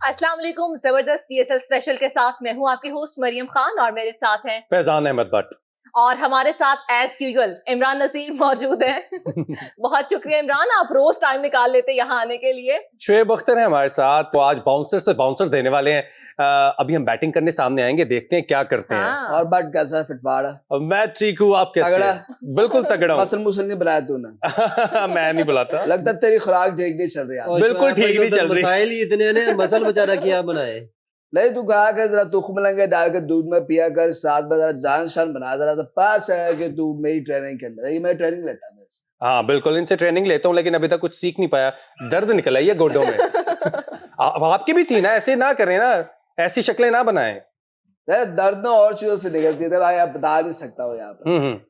अस्सलाम वालेकुम। जबरदस्त पीएसएल स्पेशल के साथ मैं हूं आपकी होस्ट मरियम खान और मेरे साथ हैं फैजान अहमद भट्ट और हमारे साथ एज यूजुअल इमरान नसीर मौजूद हैं। बहुत शुक्रिया इमरान, आप रोज टाइम निकाल लेते हैं यहाँ आने के लिए। शुएब अख्तर है हमारे साथ, तो आज बाउंसर्स पे बाउंसर देने वाले हैं। अभी हम बैटिंग करने सामने आएंगे, देखते हैं क्या करते हैं। और बट कैसा है फिटवाड़ा? मैं ठीक हूँ, आप कैसे हैं? बिल्कुल तगड़ा हूँ। मसल मुसल नहीं बनाया तूने? मैं नहीं बुलाता। लगता है तेरी खुराक ठीक नहीं चल रही है। बिल्कुल ठीक नहीं चल रही। मसाइल ही इतने ने मसल बेचारा क्या बनाए। नहीं तू कहा कर जरा तुख मलंगे डाल के दूध में पिया कर, साथ में जरा जान शान बना, जरा तो पास है कि तू मेरी ट्रेनिंग के अंदर। मैं ट्रेनिंग लेता हूँ। हाँ बिल्कुल, इनसे ट्रेनिंग लेता हूँ, लेकिन अभी तक कुछ सीख नहीं पाया। दर्द निकल आई है गोडों में। आपकी भी थी ना, ऐसे ना करें ना, ऐसी शक्लें ना बनाएं। दर्द ना और चीजों से निकलती है भाई, आप बता नहीं सकता हो यहाँ पर।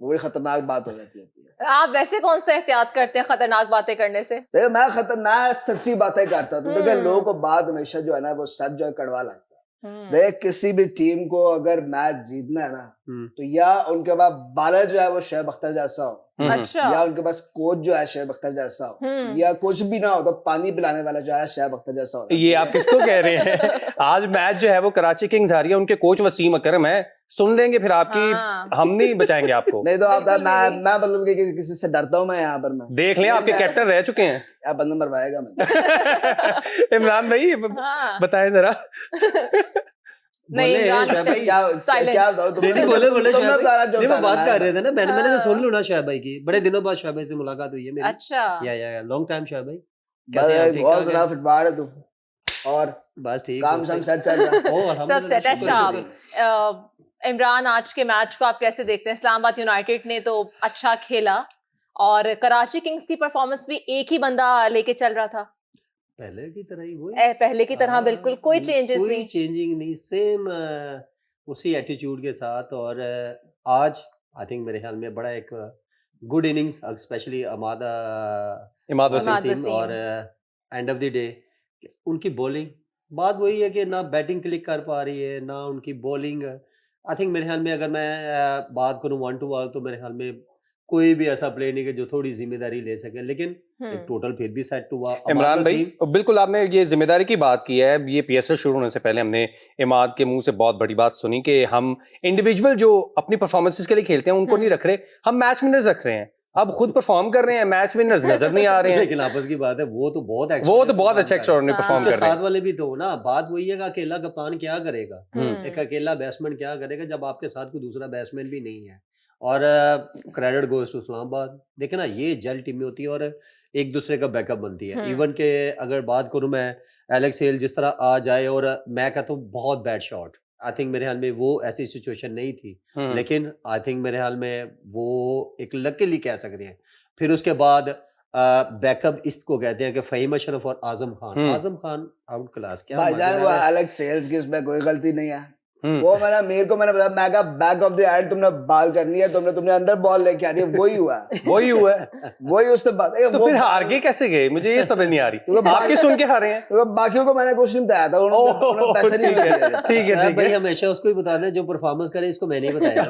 वो बड़ी खतरनाक बात हो जाती है। आप वैसे कौन सा एहतियात करते हैं खतरनाक बातें करने से? देखो मैं खतरनाक सच्ची बातें करता हूँ। देखो लोगों को बात हमेशा जो है ना वो सच जो है कड़वा लगता है। देख किसी भी टीम को अगर मैच जीतना है ना, तो या उनके पास बालर जो है वो शुएब अख्तर जैसा हो, अच्छा, या उनके पास कोच जो है शुएब अख्तर जैसा हो, या कुछ भी ना हो तो पानी पिलाने वाला जो है शुएब अख्तर जैसा हो। ये आप किसको कह रहे हैं? आज मैच जो है वो कराची किंग्स हारी है, उनके कोच वसीम अकरम है। सुन लेंगे फिर आपकी। हम नहीं बचाएंगे आपको। नहीं तो आप मैं मतलब कि किसी से डरता हूँ मैं यहाँ पर। मैं देख लें, आपके कैप्टन रह चुके हैं। आप बंदा मरवाएगा मैं। इमरान भाई बताएं जरा। नहीं इमरान क्या बोले वो बात कर रहे थे ना, मैंने तो सुन लूं ना शुएब भाई की। बड़े दिनों बाद शुएब भाई से मुलाकात हुई है मेरी। अच्छा, या लॉन्ग टाइम शुएब भाई, कैसे आप? ठीक और जरा फिटवाड़ है तू और बस ठीक, काम सब सेट चल रहा है? सब सेट है। अच्छा इमरान, आज के मैच को आप कैसे देखते हैं? इस्लामाबाद यूनाइटेड ने तो अच्छा खेला और कराची किंग्स की परफॉर्मेंस भी एक ही बंदा लेके चल रहा था, पहले की तरह ही। वो पहले की तरह बिल्कुल कोई चेंजेस नहीं, कोई चेंजिंग नहीं, सेम उसी एटीट्यूड के साथ। और आज आई थिंक मेरे ख्याल में बड़ा एक good innings, specially Imad Wasim. और एंड ऑफ द डे उनकी बॉलिंग, बात वही है कि ना बैटिंग क्लिक कर पा रही है ना उनकी बॉलिंग। आई थिंक मेरे ख्याल में अगर मैं बात करूं 1 to 1 तो मेरे ख्याल में कोई भी ऐसा प्लेयर नहीं कि जो थोड़ी जिम्मेदारी ले सके, लेकिन एक टोटल फिर भी सेट हुआ। इमरान भाई बिल्कुल आपने ये जिम्मेदारी की बात की है। ये पीएसएल शुरू होने से पहले हमने इमाद के मुंह से बहुत बड़ी बात सुनी कि हम इंडिविजुअल जो अपनी परफॉर्मेंसेस के लिए खेलते हैं उनको नहीं रख रहे, हम मैच विनर्स रख रहे हैं। अब खुद परफॉर्म कर रहे हैं, मैच विनर्स नजर नहीं आ रहे हैं। लेकिन आपस की बात है, वो तो बहुत अच्छा एक्स्ट्राऑर्डिनरी परफॉर्म कर रहे हैं। साथ वाले भी तो ना, बात वही है कि अकेला कप्तान क्या करेगा, एक अकेला बैट्समैन क्या करेगा जब आपके साथ कोई दूसरा बैट्समैन भी नहीं है। और क्रेडिट गोज टू इस्लामाबाद। देखे ना, ये जल टीमें होती है और एक दूसरे का बैकअप बनती है। इवन के अगर बात करूं मैं, एलेक्स हेल जिस तरह आ जाए, और मैं कहता हूँ बहुत बैड शॉट। आई थिंक मेरे हाल में वो ऐसी सिचुएशन नहीं थी, लेकिन आई थिंक मेरे हाल में वो एक लकीली कह सकते हैं। फिर उसके बाद बैकअप इसको कहते हैं कि फ़हीम अशरफ और आजम खान आउट क्लास। क्या भाईजान वो एलेक्स हेल्स की उसमें कोई गलती नहीं है। वो मेरे को मैंने बताया, मैं कहा बैक ऑफ द एंड तुमने बॉल करनी है, तुमने अंदर बॉल लेके आनी है, वही हुआ वही उससे बात। तो फिर हार गए कैसे गए? मुझे ये समझ नहीं आ रही। आपके सुन के हारे हैं? तो बाकियों को मैंने कुछ नहीं बताया था, उन्होंने पैसे नहीं दिए। ठीक है भाई, हमेशा उसको ही बताना है जो परफॉर्मेंस करे, इसको मैं नहीं बताया।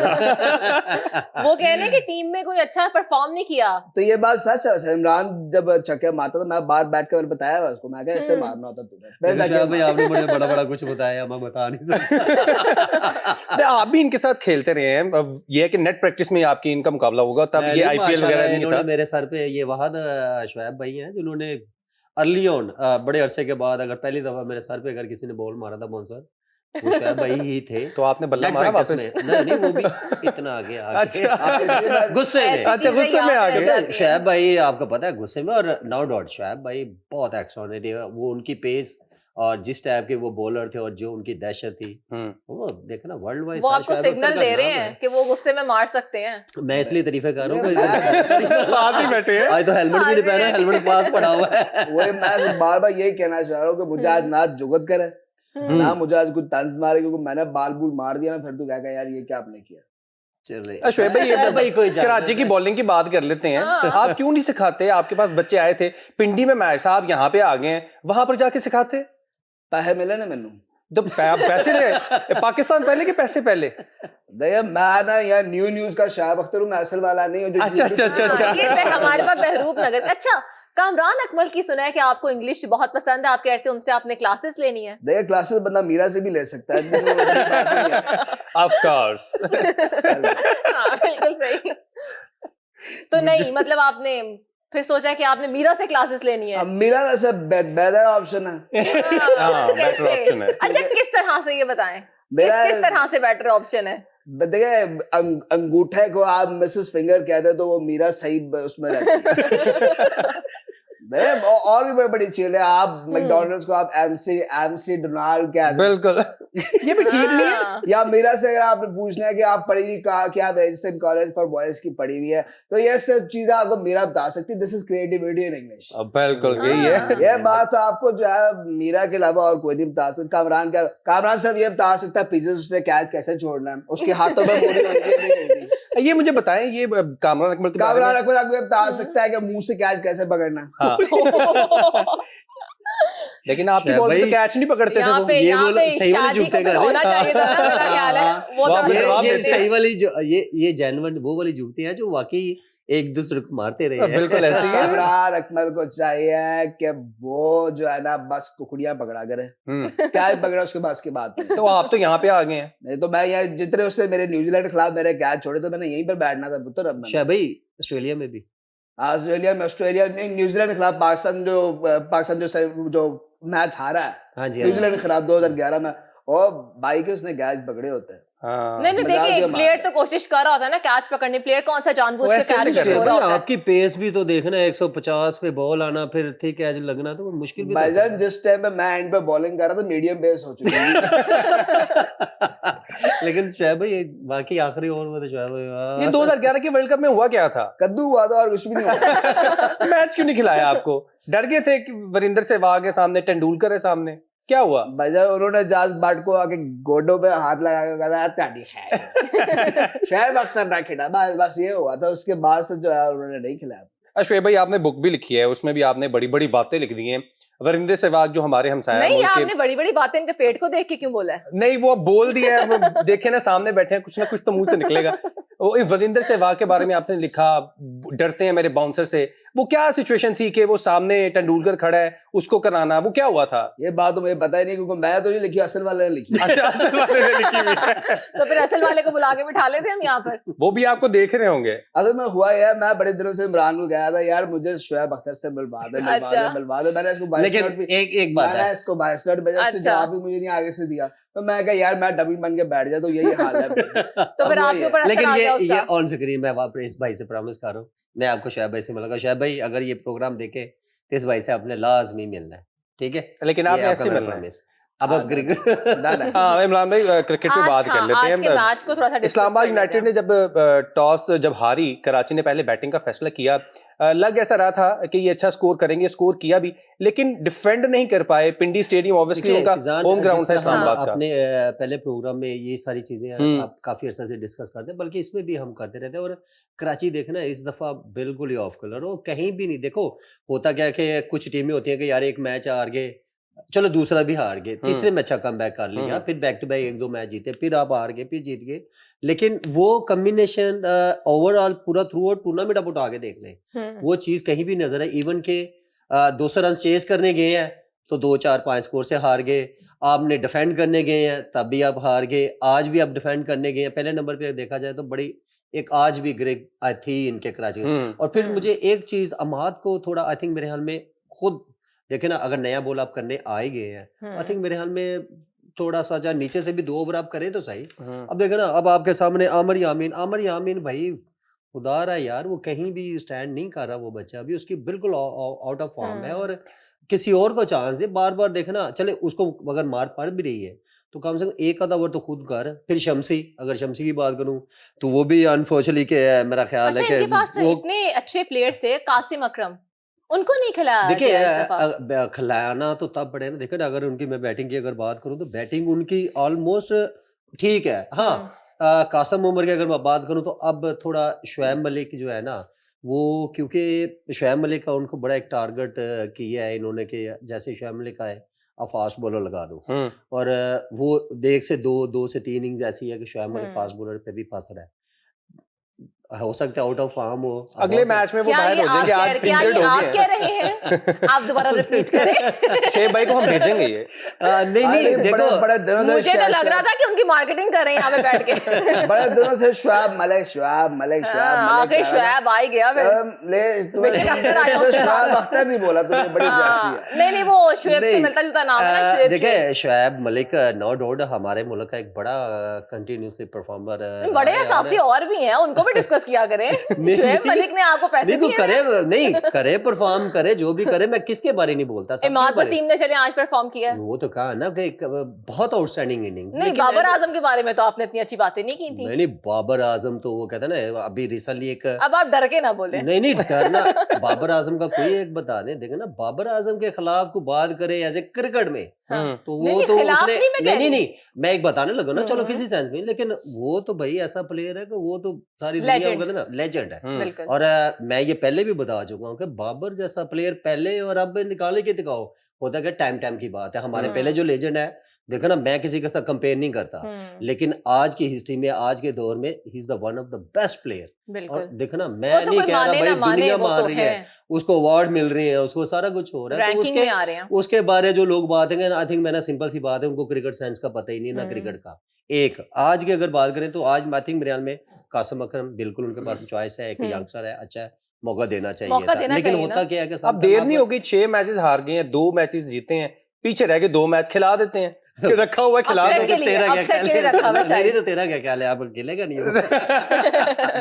वो कह रहे हैं कि टीम में कोई अच्छा परफॉर्म नहीं किया। तो ये बात सच है। इमरान जब छक्के मारता था, मैं बाहर बैठ कर बताया उसको, मैं कहा इससे मारना होता तुम्हें। आपने बड़ा कुछ बताया, मैं बता नहीं सकता। आप भी इनके साथ खेलते रहे हैं। अब ये है कि नेट प्रैक्टिस में आपकी इनका मुकाबला होगा, तब ये आईपीएल वगैरह नहीं था। मेरे सर पे ये वहाद शुएब भाई हैं जिन्होंने अर्ली ऑन बड़े अरसे के बाद अगर पहली दफा मेरे सर पे अगर किसी ने बॉल मारा था बाउंसर, वो शुएब भाई ही थे। तो आपने बल्ला मारा वापस में? नहीं, वो भी इतना आगे अच्छा, गुस्से में। अच्छा, गुस्से में आ गए शुएब भाई, आपको पता है गुस्से में। और नो डाउट शुएब भाई बहुत एक्स्ट्राऑर्डिनरी है। वो उनकी पेस और जिस टाइप के वो बॉलर थे और जो उनकी दहशत थी, वो देखना वर्ल्ड वाइड। वो आपको सिग्नल दे रहे हैं कि वो गुस्से में मार सकते हैं। मैं इसलिए तारीफे कर रहा हूँ। पास ही बैठे हैं। आज तो हेलमेट भी नहीं पहना, हेलमेट पास पड़ा हुआ है। वही मैं बार बार यही कहना चाह रहा हूँ कि मुझे आज ना जुगत करे ना मुझे आज कुछ तंज मारे, क्योंकि मैंने बाल बूल मार दिया ना, फिर तू कहेगा यार ये क्या आपने किया। शुएब भाई कराची की बॉलिंग की बात कर लेते हैं। आप क्यों नहीं सिखाते? आपके पास बच्चे आए थे, पिंडी में मैच था, आप यहाँ पे आ गए हैं, वहां पर जाके सिखाते। पैसे मिले ना मैनू तो पैसे ले पाकिस्तान पहले के पैसे पहले? मैं ना यार न्यूज का शुएब अख्तर हूँ, मैं असल वाला नहीं हूँ। अच्छा, ये हमारे पास बहरूप नगर। अच्छा, कामरान अकमल की सुना है कि आपको इंग्लिश बहुत पसंद है, आप कहते हैं उनसे आपने क्लासेस लेनी है। देखिए क्लासेस बंदा मीरा से भी ले सकता है, इसमें कोई बड़ी बात नहीं है। Of course. हाँ बिल्कुल सही। तो नहीं मतलब आपने फिर सोचा है कि आपने मीरा से क्लासेस लेनी है। अब मीरा वैसे बेहतर ऑप्शन है। हाँ, better कैसे? option है। अच्छा किस तरह से ये बताएं, मेरा किस तरह से बेटर ऑप्शन है? देखिए अंगूठे को आप मिसेस फिंगर कहते हैं तो वो मीरा सही उसमें रहती है। नहीं, और भी बड़ी चीज है, आप मैकडॉनल्ड्स को आप एमसी डोनाल्ड कहते हैं। बिल्कुल, ये भी ठीक नहीं है। हाँ। या मीरा से अगर आपने पूछना है कि आप पढ़ी हुई कहा कि आप एजिसन कॉलेज फॉर बॉयज की पढ़ी हुई है, तो ये सब चीजें आपको मीरा बता सकती है। This is creativity in English. बिल्कुल यही हाँ। है। ये बात आपको जो है मीरा के अलावा और कोई नहीं बता सकता। कामरान सिर्फ ये बता सकता है पिज्जा उसने कैच कैसे छोड़ना है, उसके हाथों में मूरी होती है नहीं होती। ये मुझे बताएं, ये कामरान अकमल के बारे कामरान में। अकबर आपको ये बता सकता है कि मुंह से कैच कैसे पकड़ना है। हाँ। लेकिन आपकी शायद बॉल पे तो भाई, कैच नहीं पकड़ते थे यहाँ वो। पे ये यहाँ बोलो, पे सही वाले शादी को जूते फिर का होना रे। चाहिए था ना, मेरा ख्याल है वो वो आप थोड़ा जवाब सा देते ये हैं। सही वाली जो ये जेन्युइन वो वाली जूते हैं जो वाकई एक दूसरे को मारते रहे हैं। बिल्कुल ऐसे ही है। कामरान अकबर को चाहिए कि वो जो है ना बस कुकड़ियां पकड़ा करे, कैच पकड़ा उसके बाद की बात नहीं। तो आप तो यहाँ पे आ गए हैं। नहीं तो मैं यहाँ जितने उसने मेरे न्यूजीलैंड के खिलाफ मेरे कैच छोड़े तो मैंने यहीं पर बैठना था पुत्र। अब शायद भाई ऑस्ट्रेलिया में भी ऑस्ट्रेलिया नहीं, न्यूजीलैंड के खिलाफ पाकिस्तान जो मैच हारा है हाँ जी, हाँ जी। न्यूजीलैंड के खिलाफ 2011 में, और भाई के उसने कैच पकड़े होते हैं। हाँ। नहीं मजाक देखिए ये एक प्लेयर मार तो कोशिश कर रहा होता है ना कैच पकड़ने, प्लेयर कौन सा जानबूझ वो के ऐसे ऐसे कैच कर रहे छोड़ हैं। रहा भाई होता है। आपकी पेस भी तो देखना, 150 पे बॉल आना फिर ठीक कैच लगना तो मुश्किल भी तो होता भाईजान है। जिस टाइम पे मैं एंड पे बॉलिंग कर रहा था मीडियम पेस हो चुकी है। लेकिन शोएब भाई ये बाकी आखिरी ओवर में तो शोएब भाई ये 2011 के वर्ल्ड कप में हुआ क्या था? कद्दू हुआ था और कुछ भी नहीं हुआ। मैच क्यों नहीं खिलाया आपको? डर गए थे कि वरिंदर सहवाग है सामने, तेंदुलकर है सामने, क्या हुआ? भाईजान उन्होंने जाज बाट को आके गोडों पे हाथ लगा के कहा ताड़ी है। शोएब अख्तर ना खिला, बस ये हुआ था। उसके बाद से जो है उन्होंने नहीं खिलाया। शोएब भाई आपने बुक भी लिखी है, उसमें भी आपने बड़ी बड़ी बातें लिख दी हैं। वरिंदर सहवाग जो हमारे हमसाया नहीं मुल्क आपने बड़ी बड़ी बातें इनके पेट को देख के क्यों बोला है? नहीं वो अब बोल दिया है, वो देखे ना सामने बैठे हैं, कुछ ना कुछ तो मुंह से निकलेगा। वो वरिंदर सहवाग के बारे में आपने लिखा, डरते हैं मेरे बाउंसर से। वो क्या सिचुएशन थी कि वो सामने तेंदुलकर खड़ा है, उसको कराना, वो क्या हुआ था? ये बात तो मुझे पता ही नहीं क्योंकि मैं तो नहीं लिखी, असल वाले ने लिखी। अच्छा, असल वाले ने लिखी हुई है। तो फिर असल वाले को बुला के बिठा लेते हम यहाँ पर। वो भी आपको देख रहे होंगे। असल में हुआ यार, मैं बड़े दिनों से इमरान को गया था यार मुझे शोएब अख्तर से मिलवा दे। मैंने इसको लेकिन एक बात है, इसको वॉइस नोट भेजा, उसने अच्छा। जवाब भी मुझे नहीं आगे से दिया। तो मैं कहा यार मैं डबी बन के बैठ जाता हूँ, यही हाल है। तो फिर आपके ऊपर असर लेकिन आ गया ये उसका। ऑन स्क्रीन मैं वापस इस भाई से प्रॉमिस कर रहा हूँ, मैं आपको शोएब भाई से मिलूंगा। शोएब भाई अगर ये प्रोग्राम देखे तो इस भाई से आपने लाजमी मिलना है, ठीक है? लेकिन ये आपने आपका ऐसे मेरा मिलना है। promise। अब आप क्रिकेट हाँ इमरान भाई क्रिकेट पे बात कर लेते आज के हैं। मैच को थोड़ा सा discuss इस्लामाबाद कर लेते यूनाइटेड ने जब टॉस जब हारी, कराची ने पहले बैटिंग का फैसला किया। लग ऐसा रहा था कि ये अच्छा स्कोर करेंगे, स्कोर किया भी, लेकिन डिफेंड नहीं कर पाए। पिंडी स्टेडियम ऑब्वियसली उनका होम ग्राउंड था इस्लामाबाद का। अपने पहले प्रोग्राम में ये सारी चीजें आप काफी अरसा से डिस्कस करते हैं, बल्कि इसमें भी हम करते रहते हैं। और कराची देखना इस दफा बिल्कुल ही ऑफ कलर हो, कहीं भी नहीं। देखो होता क्या है कि कुछ टीमें होती हैं कि यार एक मैच हार गए, चलो दूसरा भी हार गए, तीसरे में अच्छा कम बैक कर लिया, फिर बैक टू बैक 1-2 मैच जीते, फिर आप हार गए, फिर जीत गए। लेकिन वो कम्बिनेशन ओवरऑल पूरा थ्रू आउट टूर्नामेंट आप उठा के देख लें, वो चीज कहीं भी नजर है। इवन के 200 रन चेस करने गए हैं तो 2-4-5 स्कोर से हार गए। आपने डिफेंड करने गए हैं तब भी आप हार गए, आज भी आप डिफेंड करने गए हैं। पहले नंबर पे देखा जाए तो बड़ी एक आज भी ग्रेग थी इनके कराची। और फिर मुझे एक चीज अमाद को थोड़ा आई थिंक मेरे ख्याल में खुद देखे ना, अगर नया बॉल आप करने आ ही गए हैं, आई थिंक मेरे ख्याल में थोड़ा सा जा नीचे से भी 2 ओवर आप करें तो सही। अब देखे ना, अब आपके सामने आमर यामीन भाई खुदा रहा यार, वो कहीं भी स्टैंड नहीं कर रहा वो बच्चा, अभी उसकी बिल्कुल आउट ऑफ फॉर्म है। और किसी और को चांस दे, बार बार देखना, चले उसको अगर मार पड़ भी रही है तो कम से कम एक आधा ओवर तो खुद कर। फिर शमसी, अगर शमसी की बात करूं तो वो भी अनफॉर्चुनेटली के मेरा ख्याल है कि इनके पास इतने अच्छे प्लेयर्स थे, कासिम अकरम, उनको नहीं खिलाया। देखिए खिलाना तो तब पड़े ना। देखो ना, अगर उनकी मैं बैटिंग की अगर बात करूं तो बैटिंग उनकी ऑलमोस्ट ठीक है। हाँ कासिम उमर की अगर मैं बात करूं तो अब थोड़ा शोएब मलिक जो है ना, वो क्योंकि शोएब मलिक का उनको बड़ा एक टारगेट किया है इन्होंने कि जैसे शोएब मलिक आए आप फास्ट बॉलर लगा दो। और वो देख से 2 से 3 इनिंग्स ऐसी है कि शोएब मलिक फास्ट बॉलर पे भी फंस रहा है। हो सकता है आउट ऑफ फॉर्म हो। अगले मैच में वो क्या बाहर ये हो जाएंगे, आज क्या इंजर्ड ये हो आप गए कह रहे हैं? आप दोबारा रिपीट करें। शेब भाई को हम भेजेंगे ये। नहीं नहीं देखो बड़े दिनों से मुझे तो लग रहा था कि उनकी मार्केटिंग कर रहे हैं यहाँ पे बैठ के। बड़े दिनों से शुआब मलिक आखिर शुएब आ ही गया फिर। बेशक अख्तर आया उसके साथ। शुआब अख्तर नहीं बोला तुमने, बड़ी जाती है। नहीं नहीं, वो शुएब से नहीं, मिलता जुलता नाम है ना, शुएब। देखिए शुएब मलिक नो डाउट हमारे मुल्क का एक बड़ा कंटिन्यूसली परफॉर्मर बड़े एहसासी और भी हैं, उनको भी डिस्कस किया करें। शुएब मलिक ने आपको पैसे नहीं दिए करे, हैं? नहीं करे परफॉर्म करे जो भी करे, मैं किसके बारे नहीं बोलता, सबके इमाद बारे। वसीम ने चले आज परफॉर्म किया है। वो तो कहा ना कि एक बहुत आउटस्टैंडिंग इनिंग्स। नहीं, बाबर आजम के बारे में तो आपने इतनी अच्छी बातें नहीं की थी। नहीं बाबर आजम तो वो कहता ना अभी रिसेंटली एक, अब आप डर के ना बोले। नहीं डरना, बाबर आजम का कोई एक बता दें, देखे ना बाबर आजम के खिलाफ को बात करे एज ए क्रिकेट में, तो वो नहीं, तो खिलाफ उसने नहीं मैं कह रही। नहीं मैं एक बताने लगा ना, चलो किसी सेंस में, लेकिन वो तो भाई ऐसा प्लेयर है कि वो तो सारी दुनिया को Legend। कहते ना लेजेंड है। बिल्कुल। और मैं ये पहले भी बता चुका हूँ कि बाबर जैसा प्लेयर पहले और अब निकाले के दिखाओ, होता है कि टाइम की बात है। हमारे पहले जो लेजेंड है, देखो ना, मैं किसी के साथ कंपेयर नहीं करता, लेकिन आज की हिस्ट्री में, आज के दौर में he is the one of the best player. और बिल्कुल। देखो ना, वो मैं तो नहीं कोई कह रहा माने भाई ना माने, दुनिया वो मान तो रही है। है, उसको अवार्ड मिल रहे हैं, उसको सारा कुछ हो रहा है, तो रैंकिंग में आ रहे हैं। उसके बारे जो लोग बात है, आई थिंक मैंने सिंपल सी बात है, उनको क्रिकेट साइंस का पता ही नहीं ना क्रिकेट का। एक आज की अगर बात करें तो आज आई थिंक मेरे ख्याल में कासिम अकरम बिल्कुल उनके पास चॉइस है, एक यंगस्टर है, अच्छा है, मौका देना चाहिए मौका था। देना लेकिन चाहिए होता ना। क्या है कि अब देर नहीं होगी, 6 मैचेस हार गए हैं, 2 मैचेस जीते हैं, पीछे रह गए 2 मैच खिला देते हैं, फिर रखा हुआ है, खिला Upset देंगे। के लिए, तेरा क्या upset ख्याल के लिए है? रखा हुआ है शायद। नहीं तो तेरा क्या ख्याल है, आप खेलेगा नहीं वो?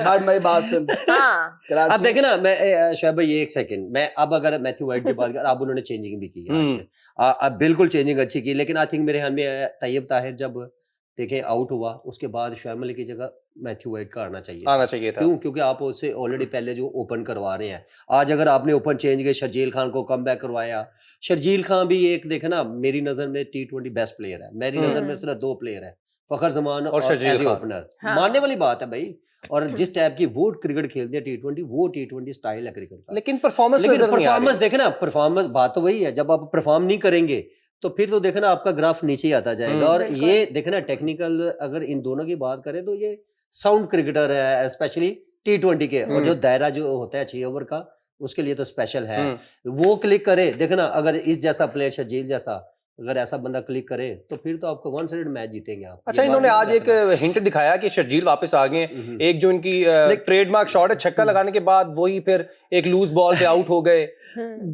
बट मेरी बात सुन, हाँ, कराची अब देखे ना, मैं शोएब भाई एक सेकंड, मैं अब अगर मैथ्यू वाइट की बात कर, अब उन्होंने चेंजिंग भी की है आज, अब बिल्कुल चेंजिंग अच्छी की, लेकिन आई थिंक मेरे ख्याल में तैयब ताहिर जब देखे आउट हुआ, उसके बाद शोएब मलिक की जगह मैथ्यू वाइट का आना चाहिए था। क्यों? क्योंकि आप उससे ऑलरेडी पहले जो ओपन करवा रहे हैं, आज अगर आपने ओपन चेंज किया, शर्जील खान को कम बैक करवाया, शर्जील खान भी एक देखे ना, मेरी नजर में T20 बेस्ट प्लेयर है, मेरी नजर में सिर्फ 2 प्लेयर है, फखर जमान और शर्जील एज खान। ओपनर। हाँ। मानने वाली बात है भाई, और जिस टाइप की वो क्रिकेट खेलते हैं T20, वो T20 स्टाइल है क्रिकेट का। लेकिन परफॉर्मेंस लेकिन नजर नहीं आ परफॉर्मेंस रही। देखे ना, परफॉर्मेंस बात तो वही है, जब आप परफॉर्म नहीं करेंगे तो फिर तो देखे ना आपका ग्राफ नीचे ही आता जाएगा। और बिल्कुल। ये देखे ना, टेक्निकल अगर इन दोनों की बात करें तो ये साउंड क्रिकेटर है, स्पेशली T20 के, और जो दायरा जो होता है 6 ओवर का, उसके लिए तो स्पेशल है। वो क्लिक करे, देखना अगर इस जैसा प्लेयर शर्जील जैसा अगर ऐसा बंदा क्लिक करे तो फिर तो आपको 1 साइडेड मैच जीतेंगे आप। अच्छा, ये इन्होंने बात आज नहीं एक रखना। हिंट दिखाया कि शर्जील वापस आ गए हैं। एक जो इनकी ट्रेडमार्क शॉट है, छक्का लगाने के बाद वही फिर एक लूज बॉल पे आउट हो गए।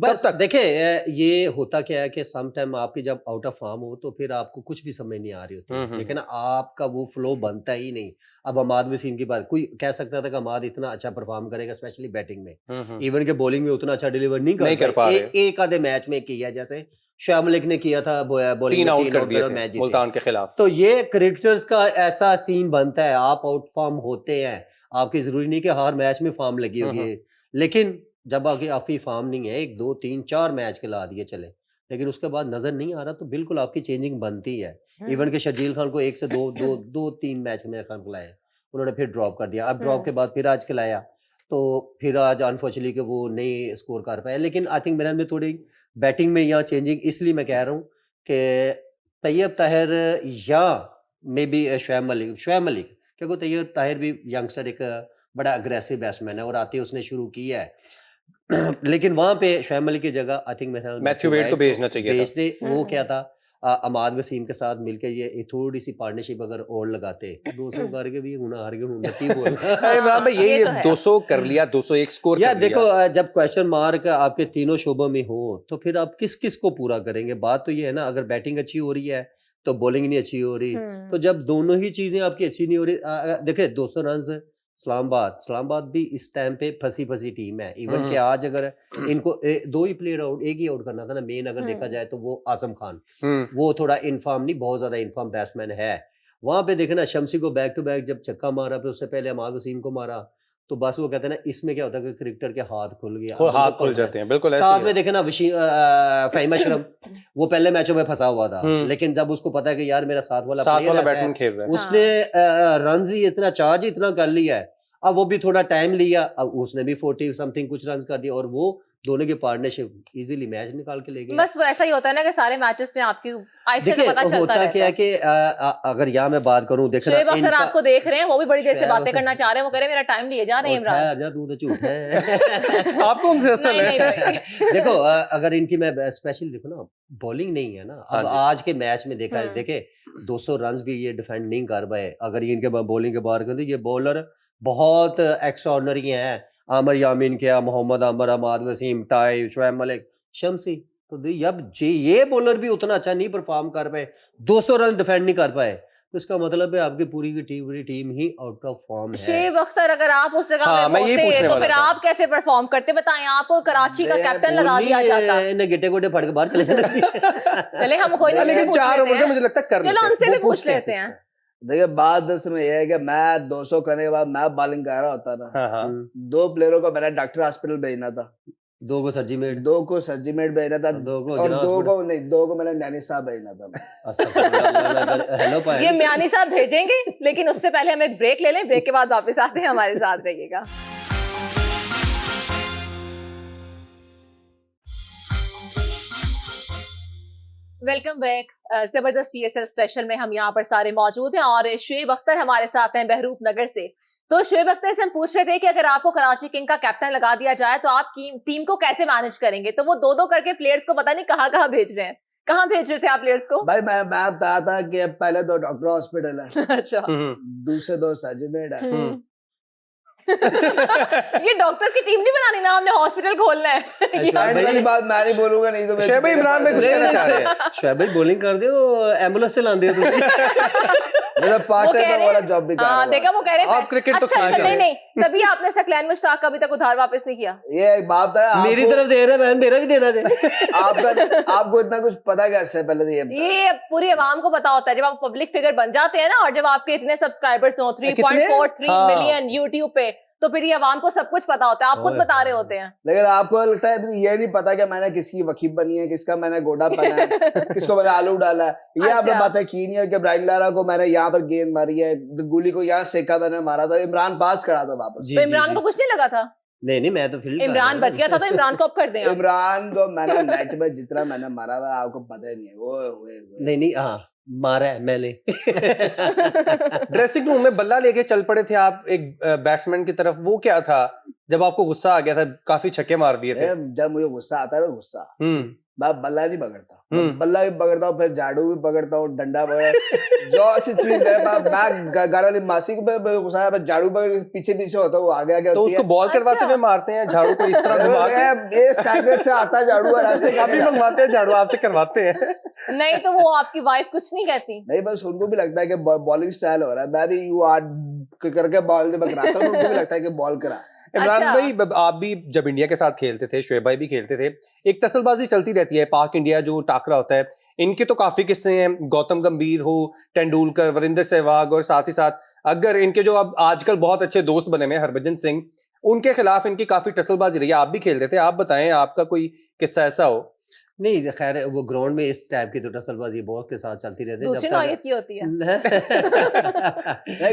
बस देखे, ये होता क्या है कि सम टाइम आपकी जब आउट ऑफ फॉर्म हो तो फिर आपको कुछ भी समझ नहीं आ रही होती, लेकिन ना आपका वो फ्लो बनता ही नहीं। अब हमाद वसीम की बात, कोई कह सकता था कि हमाद इतना अच्छा परफॉर्म करेगा स्पेशली बैटिंग में, इवन के बॉलिंग में उतना अच्छा डिलीवर नहीं कर पा रहे। एक आधे मैच में किया, जैसे शोएब मलिक ने किया था बॉलिंग 3 में, आउट कर दिए और थे मैच जीते। मुल्तान के खिलाफ। तो ये क्रिकेटर्स का ऐसा सीन बनता है, आप आउट फॉर्म होते हैं, आपकी जरूरी नहीं कि हर मैच में फॉर्म लगी होगी, लेकिन जब आगे आपकी फॉर्म नहीं है, 1 2 3 4 मैच खिला दिए चले, लेकिन उसके बाद नजर नहीं आ रहा, तो बिल्कुल आपकी चेंजिंग बनती है। इवन के शर्जील खान को 1 से 2 3 मैच में खिलाया, उन्होंने फिर ड्रॉप कर दिया, अब ड्रॉप के बाद फिर आज खिलाया, तो फिर आज अनफॉर्चुनेटली कि वो नहीं स्कोर कर पाया। लेकिन आई थिंक मेरे में थोड़ी बैटिंग में यहाँ चेंजिंग इसलिए मैं कह रहा हूँ कि तैयब ताहिर या मे बी शोएब मलिक, क्योंकि तैयब ताहिर भी यंगस्टर एक बड़ा अग्रेसिव बैट्समैन है और आते उसने शुरू किया है लेकिन वहां पे शोएब मलिक की जगह आई थिंक मैथ्यू वेड को भेजना चाहिए भेज दे। वो क्या था, अमाद वसीम के साथ मिलकर ये थोड़ी सी पार्टनरशिप अगर और लगाते, 200 करके भी गुना हार गए, उन्नति बोल इमरान भाई ये ये तो है। 200 कर लिया, 201 स्कोर यार कर लिया। देखो, जब क्वेश्चन मार्क आपके तीनों शोबों में हो तो फिर आप किस किस को पूरा करेंगे। बात तो ये है ना, अगर बैटिंग अच्छी हो रही है तो बॉलिंग नहीं अच्छी हो रही, तो जब दोनों ही चीजें आपकी अच्छी नहीं हो रही, देखिए 200 रन इस्लामाबाद भी इस टाइम पे फंसी टीम है। इवन के आज अगर इनको 2 ही प्लेयर आउट, एक ही आउट करना था ना मेन, अगर देखा जाए तो वो आजम खान, वो थोड़ा इनफॉर्म नहीं, बहुत ज्यादा इनफॉर्म बैट्समैन है। वहां पे देखना शम्सी को बैक टू बैक जब छक्का मारा, फिर उससे पहले अमाद वसीम को मारा, तो बस वो कहते हैं ना, इसमें क्या होता है कि क्रिकेटर के हाथ खुल गया, हाथ खुल जाते हैं, बिल्कुल ऐसे साथ ही में है। देखे ना फहीम अशरफ, वो पहले मैचों में फंसा हुआ था, लेकिन जब उसको पता है कि यार मेरा साथ वाला बैट्समैन खेल रहा है, उसने रन ही इतना चार्ज इतना कर लिया है, अब वो भी थोड़ा टाइम लिया, अब उसने भी 40 समथिंग कुछ रन कर दिया, और वो दोनों की पार्टनरशिप इजीली मैच निकाल के ले गए। बस वो ऐसा ही होता है ना कि सारे मैचेस में आपकी आईसीसी देखिए का पता चलता होता रहता क्या है। है कि अगर यहाँ मैं बात करूं, देखो शोएब अख्तर आपको देख रहे हैं, वो भी बड़ी देर से शोएब बातें करना चाह रहे हैं, वो कह रहे हैं मेरा टाइम लिए जा रहे हैं इमरान। जा, तू तो झूठ है। आपको उनसे असल नहीं, है। नहीं, देखो अगर इनकी मैं स्पेशल देखो ना, बॉलिंग नहीं है ना। हाँ अब जी। आज के मैच में देखा है, हम्म। देखे 200 रन भी ये डिफेंड नहीं कर पाए। अगर ये इनके बॉलिंग के बाहर करते, ये बॉलर बहुत एक्स्ट्राऑर्डिनरी हैं। आमिर यामीन क्या, मोहम्मद आमिर, अहमद वसीम, टाई, शोएब मलिक, शम्सी, तो अब ये बॉलर भी उतना अच्छा नहीं परफॉर्म कर पाए, 200 रन डिफेंड नहीं कर पाए, तो इसका मतलब है आपकी पूरी की team he out of form है। शोएब अख्तर अगर आप उस जगह हाँ, पे मैं यही होते पूछने तो वाला फिर था। आप कैसे परफॉर्म करते, बताएं। आपको कराची का कैप्टन लगा दिया जाता। इन्हें गिट्टे गोटे फट के बाहर चले जाते। चले हम कोई नहीं, लेकिन 4 ओवर से मुझे लगता है कर चलो लेते हैं। उनसे भी वो पूछ पूछते हैं, लेते हैं। देखिए बात इसमें यह है कि मैं 200 करने के बाद मैं बॉलिंग कर रहा होता था, हाँ, हाँ। 2 प्लेयरों को मैंने डॉक्टर हॉस्पिटल भेजना था, 2 को सर्जी मेड, 2 को सर्जिमेट भेजना था, 2 को और जिना 2 को मैंने नैनी साहब भेजना था। हेलो पायल। ये म्यानी साहब भेजेंगे, लेकिन उससे पहले हम एक ब्रेक ले लें। ब्रेक के बाद वापस आते हैं, हमारे साथ रहिएगा। Welcome back. जबरदस्त पीएसएल स्पेशल में हम यहाँ पर सारे मौजूद हैं और शोएब अख्तर हमारे साथ हैं बहरूप नगर से। तो शोएब अख्तर से हम पूछ रहे थे कि अगर आपको कराची किंग का कैप्टन लगा दिया जाए तो आप टीम को कैसे मैनेज करेंगे। तो वो 2-2 करके प्लेयर्स को पता नहीं कहाँ कहाँ भेज रहे हैं। कहाँ भेज रहे थे आप प्लेयर्स को? भाई मैं बताया था कि पहले 2 डॉक्टर हॉस्पिटल है, अच्छा। दूसरे 2 सर्जिमेट है। ये डॉक्टर्स की टीम नहीं बनानी ना, हमने हॉस्पिटल खोलना है। ये भाई- एंड वाली बात मैं नहीं बोलूंगा, नहीं तो मेरे शोएब भाई, इमरान भाई कुछ कहना चाह रहे हैं। शोएब भाई बॉलिंग कर दे, वो एम्बुलेंस से लांदे हो मेरा पार्ट वो कह टाइम रहे वाला हैं- जॉब भी कर रहा हाँ हूँ। देखा, वो कह रहे हैं आप क्रिकेट तो अच्छा खेल अच्छा, रहे नहीं हैं। नहीं, तभी आपने सकलैन मुश्ताक का अभी तक उधार वापस नहीं किया। ये एक बात है, मेरी तरफ दे रहे हैं, बहन मेरा भी देना चाहिए। आपको इतना कुछ पता कैसे? पहले तो ये पूरी आवाम को पता होता है, जब आप पब्लिक फिगर बन जाते हैं ना, और जब आपके इतने सब्सक्राइबर्स हो 3.43 हाँ। मिलियन यूट्यूब पे, तो फिर ये आवाम को सब कुछ पता होता है। आप खुद ओए बता रहे हाँ। होते हैं। लेकिन आपको लगता है ये नहीं पता कि मैंने किसकी वकीफ बनी है, किसका मैंने गोडा पहना है, किसको मैंने आलू डाला है। ये आपने अच्छा। बातें की नहीं है कि ब्राइन लारा को मैंने यहाँ पर गेंद मारी है, गुली को यहाँ सेका मैंने मारा था, इमरान पास करा था वापस। जी, तो जी, इमरान जी। को कुछ नहीं लगा था? नहीं मैं तो फील्ड इमरान बच गया था, तो इमरान को अब कर दें आप। इमरान को मैंने नेट में जितना मैंने मारा हुआ है, आपको पता ही नहीं है। वो नहीं हाँ मारा है मैंने। ड्रेसिंग रूम में बल्ला लेके चल पड़े थे आप एक बैट्समैन की तरफ, वो क्या था जब आपको गुस्सा आ गया था, काफी छक्के मार दिए थे? जब मुझे गुस्सा आता है ना, गुस्सा मैं बल्ला नहीं पकड़ता, हम्म। बल्ला भी पकड़ता हूँ, फिर झाड़ू भी पकड़ता हूँ, डंडा पकड़, जो ऐसी चीज है मैं गाड़ी वाली मासी को गुस्सा है, झाड़ू पकड़ के पीछे पीछे होता है, वो आगे आगे तो होती उसको है। बॉल करवाते अच्छा। हुए मारते हैं झाड़ू को इस तरह घुमा के? ये स्टैंडर्ड से आता है झाड़ू, और रास्ते का काफी मंगवाते हैं झाड़ू, आपसे करवाते हैं। नहीं तो वो आपकी वाइफ कुछ नहीं कहती? नहीं, बस उनको भी लगता है कि बॉलिंग स्टाइल हो रहा है, मैं भी यू आर करके बॉल जब कराता हूँ, उनको भी लगता है कि बॉल करा। इमरान अच्छा। भाई, आप भी जब इंडिया के साथ खेलते थे, शोएब भाई भी खेलते थे, एक तसलबाजी चलती रहती है, पाक इंडिया जो टाकरा होता है, इनके तो काफी किस्से हैं, गौतम गंभीर हो, तेंदुलकर, वीरेंद्र सहवाग, और साथ ही साथ अगर इनके जो अब आजकल बहुत अच्छे दोस्त बने हुए हैं, हरभजन सिंह, उनके खिलाफ इनकी काफी टसलबाजी रही है। आप भी खेलते थे, आप बताएं आपका कोई किस्सा ऐसा हो? नहीं खैर वो ग्राउंड में इस टाइप की तो टसलबाजी बहुत के साथ चलती रहती है। दूसरी नौयत की होती है।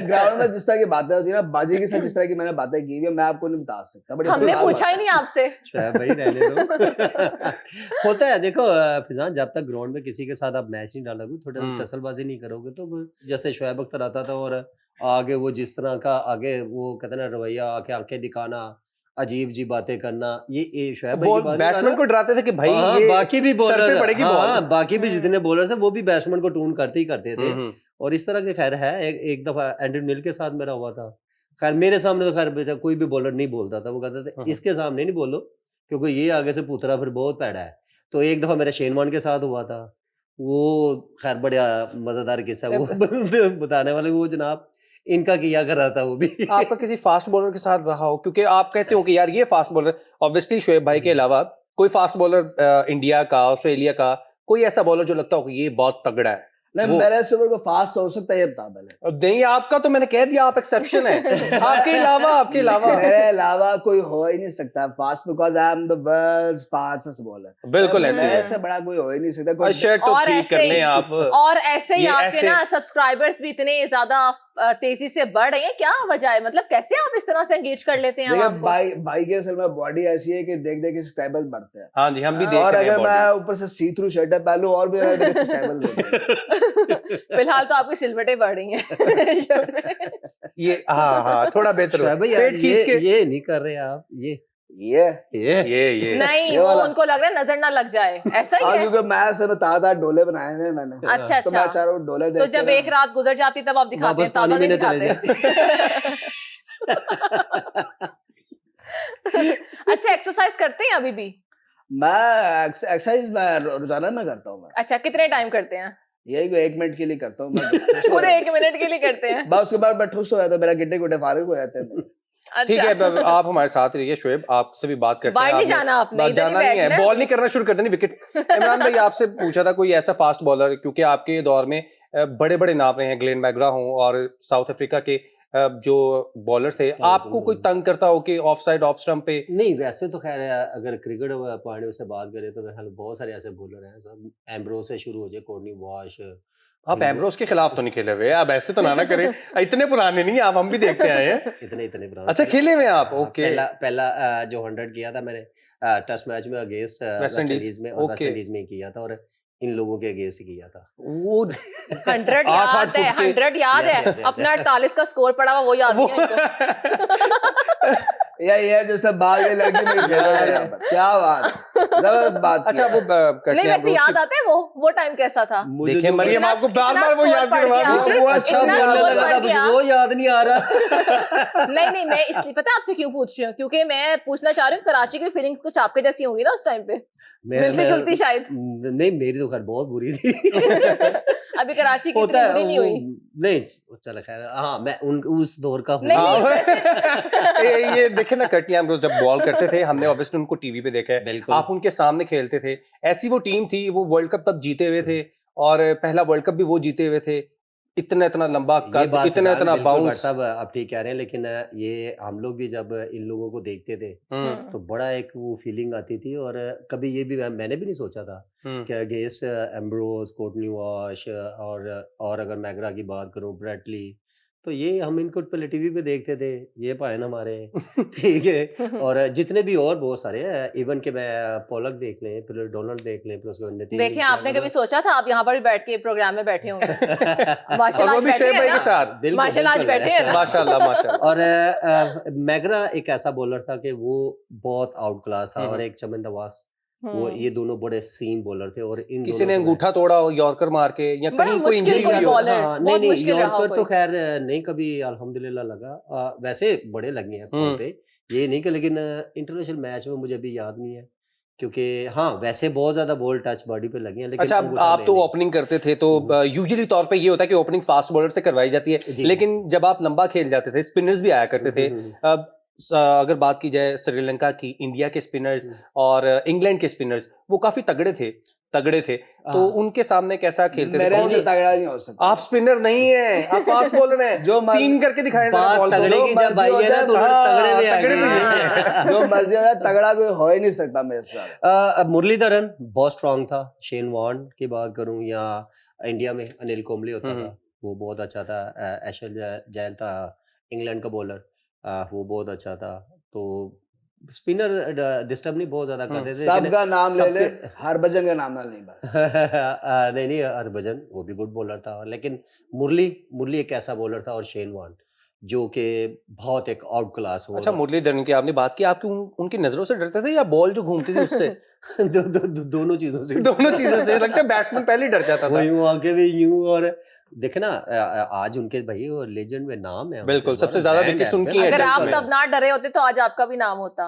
ग्राउंड में जिस तरह की बातें होती है ना, बाजी के साथ जिस तरह की मैंने बातें की हुई है, मैं आपको नहीं बता सकता। बड़ी हमने खतरनाक पूछा ही बात नहीं आपसे। शोएब भाई रहने दो। होता है देखो फिजान, जब तक ग्राउंड में किसी के साथ आप मैच नहीं डालोगे, थोड़ा टसलबाजी नहीं करोगे, तो जैसे शोएब अख्तर आता था और आगे वो जिस तरह का आगे वो कहते ना रवैया, आके आंखें दिखाना, अजीब जी बातें करना, ये शोएब भाई की बात नहीं बैट्समैन कर को डराते थे कि भाई हाँ, ये बाकी भी सर बॉलर पे पड़ेगी बॉल। हाँ, बाकी भी जितने बॉलर थे वो भी बैट्समैन को टून करते ही करते थे। हम्म। और इस तरह के खैर है, एक दफा एंड्रू नील के साथ मेरा हुआ था। खैर मेरे सामने तो खैर कोई भी बॉलर नहीं बोलता था, वो कहते थे इसके सामने नहीं बोलो क्योंकि ये आगे से पुतरा फिर बहुत पैड़ा है। तो एक दफा मेरा शेन वॉर्न के साथ हुआ था, वो खैर बड़ा मजेदार किस्सा वो बताने वाले, वो जनाब इनका किया कर रहा था वो भी। आपका किसी फास्ट बॉलर के साथ रहा हो, क्योंकि आप कहते हो कि यार ये फास्ट बॉलर, ऑब्वियसली शोएब भाई के अलावा कोई फास्ट बॉलर इंडिया का, ऑस्ट्रेलिया का, कोई ऐसा बॉलर जो लगता हो कि ये बहुत तगड़ा है? नहीं, मेरे से को फास्ट हो सकता है, ये बता पहले। अब नहीं, आपका तो मैंने कह दिया, आप एक्सेप्शन है। आपके अलावा मेरे अलावा कोई हो ही नहीं सकता fast, because I am the world's fastest bowler. बिल्कुल ऐसे मेरे है। से बड़ा कोई हो ही नहीं सकता। कोई शर्ट तो और ठीक ऐसे कर ही- लें आप। और ऐसे ही ये आपके ऐसे- ना सब्सक्राइबर्स भी इतने ज्यादा तेजी से बढ़ रही है, क्या वजह है? मतलब कैसे आप इस तरह से एंगेज कर लेते हैं देखिए आवाम को? भाई के असल में बॉडी ऐसी है कि देख देख के सब्सक्राइबर्स बढ़ते हैं। हाँ जी, हम भी और देख और रहे हैं अगर मैं body। ऊपर से सी थ्रू शर्ट पहनूं और भी ज्यादा सब्सक्राइबर्स बढ़ेंगे। फिलहाल तो आपकी सिलवटें बढ़ रही हैं। ये हाँ थोड़ा बेहतर हुआ। शोएब भाई यार पेट खींच के ये नहीं कर रहे आप ये ये नहीं, ये वो वाला। उनको लग रहा है नजर ना लग जाए, ऐसा ही है। क्योंकि मैं असल में ताजा डोले बनाए हुए हैं मैंने। अच्छा तो मैं अच्छा, चारों डोले तो देख के जब ना, एक रात गुजर जाती तब आप दिखाते हैं, वापस पानी ताजा नहीं पीने चले दिखाते। अच्छा, एक्सरसाइज करते हैं अभी भी? मैं एक्सरसाइज मैं रोजाना में करता हूँ। मैं अच्छा, कितने टाइम करते हैं? यही को 1 मिनट के लिए करता हूँ मैं। पूरे 1 मिनट के लिए करते हैं? बस उसके बाद मैं ठुस हो जाता हूँ, मेरा गिट्टे गुट्टे फारिग हो जाते हैं। ठीक है, अच्छा, अब आप हमारे साथ रहिए शोएब, आपसे भी बात करते हैं। बाहर नहीं आपने- जाना आपने, बात इधर ही जाना नहीं है, बैठना बॉल नहीं करना शुरू कर देनी विकेट। इमरान भाई आपसे पूछा था कोई ऐसा फास्ट बॉलर, क्योंकि आपके दौर में बड़े बड़े नाम रहे हैं, ग्लेन मैग्रा हो और साउथ अफ्रीका के जो बॉलर थे, आपको कोई तंग करता हो कि ऑफ साइड ऑफ स्टंप पे? नहीं वैसे तो खैर अगर क्रिकेट पॉइंट से बात करें तो मेरे ख्याल बहुत सारे ऐसे बॉलर हैं सब, एम्ब्रोस से शुरू हो जाए, कोर्टनी वॉश, आप एम्ब्रोस के खिलाफ तो नहीं खेले हुए, आप ऐसे तो ना करें। इतने पुराने नहीं हैं आप, हम भी देखते आए हैं। इतने पुराने। अच्छा, खेले हुए हैं आप? ओके। पहला जो 100 किया था मैंने टेस्ट मैच में अगेंस्ट वेस्ट इंडीज में, और वेस्ट ओके। इंडीज में ही किया था, और इन लोगों के अगेंस्ट ही किया था। वो 100 आठ याद फुट है, के- 100 याद Yes, है, yes, yes, अपना yes. 48 का स्कोर पड़ा हुआ वो याद नहीं है इनको। ये जैसे बाल के लड़की में खेल रहे हैं यहाँ पर। क्या बात, जबरदस्त बात। अच्छा, वो नहीं वैसे याद आता है वो टाइम कैसा था? देखिए मरियम, इतना- आपको बार इतना बार वो स्कोर याद पड़ करवा गया। रही है। वो अच्छा इतना बोलने स्कोर लगा था, पड़ गया। वो याद नहीं आ रहा। नहीं मैं इसलिए पता है आपसे क्यों पूछ रही हूँ, क्योंकि मैं पूछना चाह रही हूँ कराची की फीलिंग्स कुछ आपके जैसी होंगी ना उस टाइम पे, मिलती जुलती शायद। नहीं मेरी तो खैर बहुत बुरी थी। अभी कराची की होता इतनी है बुरी नहीं वो- हुई। नहीं चल खैर, हाँ मैं उस दौर का हूँ। नहीं, हाँ, वैसे- ये देखे ना, कर्टनी एम्ब्रोस जब बॉल करते थे, हमने ऑब्वियसली उनको टीवी पे देखा है, बिल्कुल। आप उनके सामने खेलते थे। ऐसी वो टीम थी, वो वर्ल्ड कप तब जीते हुए थे, और पहला वर्ल्ड कप भी वो जीते हुए थे। इतना लंबा ये कद, बात इतना बिल्कुल बाउंस। भट्ट साहब आप ठीक कह रहे हैं, लेकिन ये हम लोग भी जब इन लोगों को देखते थे तो बड़ा एक वो फीलिंग आती थी, और कभी ये भी मैंने भी नहीं सोचा था कि अगेंस्ट एम्ब्रोस, कोर्टनी वॉश, और अगर मैगरा की बात करूं, ब्रेटली, तो ये हम इनको पहले टीवी पे देखते थे, ये पाए ना हमारे। ठीक है, और जितने भी और बहुत सारे हैं, इवन के मैं पोलक देख लें, फिर डोनाल्ड देख लें, फिर उसके बाद नितिन देखिए आपने कभी सोचा था आप यहाँ पर भी बैठ के प्रोग्राम में बैठे होंगे? और माशाल्लाह वो आज भी बैठे शोएब हैं भाई के ना? साथ। बिल्कुल, माशाल्लाह आज बिल्कुल। बैठे हैं ना? माशाल्लाह माशाल्लाह। और मैगरा एक ऐसा बॉलर था कि वो बहुत आउट क्लास था, और एक चमन नवाज, वो ये दोनों बड़े सीम बॉलर थे, और इन किसी दोनों ने से अंगूठा तोड़ा हो यॉर्कर मार के, या बड़ा कहीं कोई मुश्किल इंजरी कोई हुई हो। बॉलर, हाँ, बहुत नहीं मुश्किल रहा यॉर्कर तो कोई। खैर नहीं कभी अल्हम्दुलिल्लाह लगा, वैसे बड़े लगे हैं कॉल पे, ये नहीं कि, लेकिन इंटरनेशनल मैच में मुझे अभी याद नहीं है, क्योंकि हाँ वैसे बहुत ज्यादा बॉल टच बॉडी पे लगे हैं, लेकिन अच्छा, अंगूठा आप में तो नहीं। ओपनिंग करते थे, तो यूजुअली तौर पे ये होता है कि ओपनिंग फास्ट बॉलर से करवाई जाती है, जी। लेकिन जब आप लंबा खेल जाते थे, स्पिनर्स भी आया करते थे। अब अगर बात की जाए श्रीलंका की, इंडिया के स्पिनर्स और इंग्लैंड के स्पिनर्स, वो काफी तगड़े थे, तो उनके सामने कैसा खेलते थे? मेरे कौन से सी- तगड़ा नहीं हो सकता। आप स्पिनर नहीं है, आप फास्ट बॉलर हैं। जो मर्जी- सीम करके दिखाए जरा बात बॉल को। तगड़े जो की जब मर्जी भाई हो है ना, जाए, तो उन्होंने हाँ, तगड़े में आ तगड़े गए। तो जो मर्जी हो जाए, तगड़ा कोई हो ही नहीं सकता मेरे साथ। अब मुरलीधरन बहुत स्ट्रांग था, शेन वॉर्न की बात करूं, या इंडिया में अनिल कुंबले होता था, वो बहुत अच्छा था, एशल जैल था इंग्लैंड का बॉलर, वो बहुत अच्छा था, तो स्पिनर डिस्टर्ब नहीं बहुत ज्यादा करते थे, लेकिन सबका नाम ले ले, सबके- हरभजन का नाम ना नहीं बस। नहीं हरभजन वो भी गुड बॉलर था, लेकिन मुरली एक ऐसा बॉलर था, और शेन वॉर्न जो कि बहुत एक आउट क्लास अच्छा, मुरलीधरन की आपने बात की, आपकी उनकी नजरों से डरते थे या बॉल जो घूमती थी उससे? दोनों चीजों से दोनों चीजों से लगता है बैट्समैन पहले ही डर जाता वो था। यूं आके भी यूं, और देखे ना आज उनके भाई वो लेजेंड में नाम है, बिल्कुल, सबसे ज्यादा विकेट्स उनकी हैं अगर टेस्ट आप में। तब ना डरे होते तो आज आपका भी नाम होता।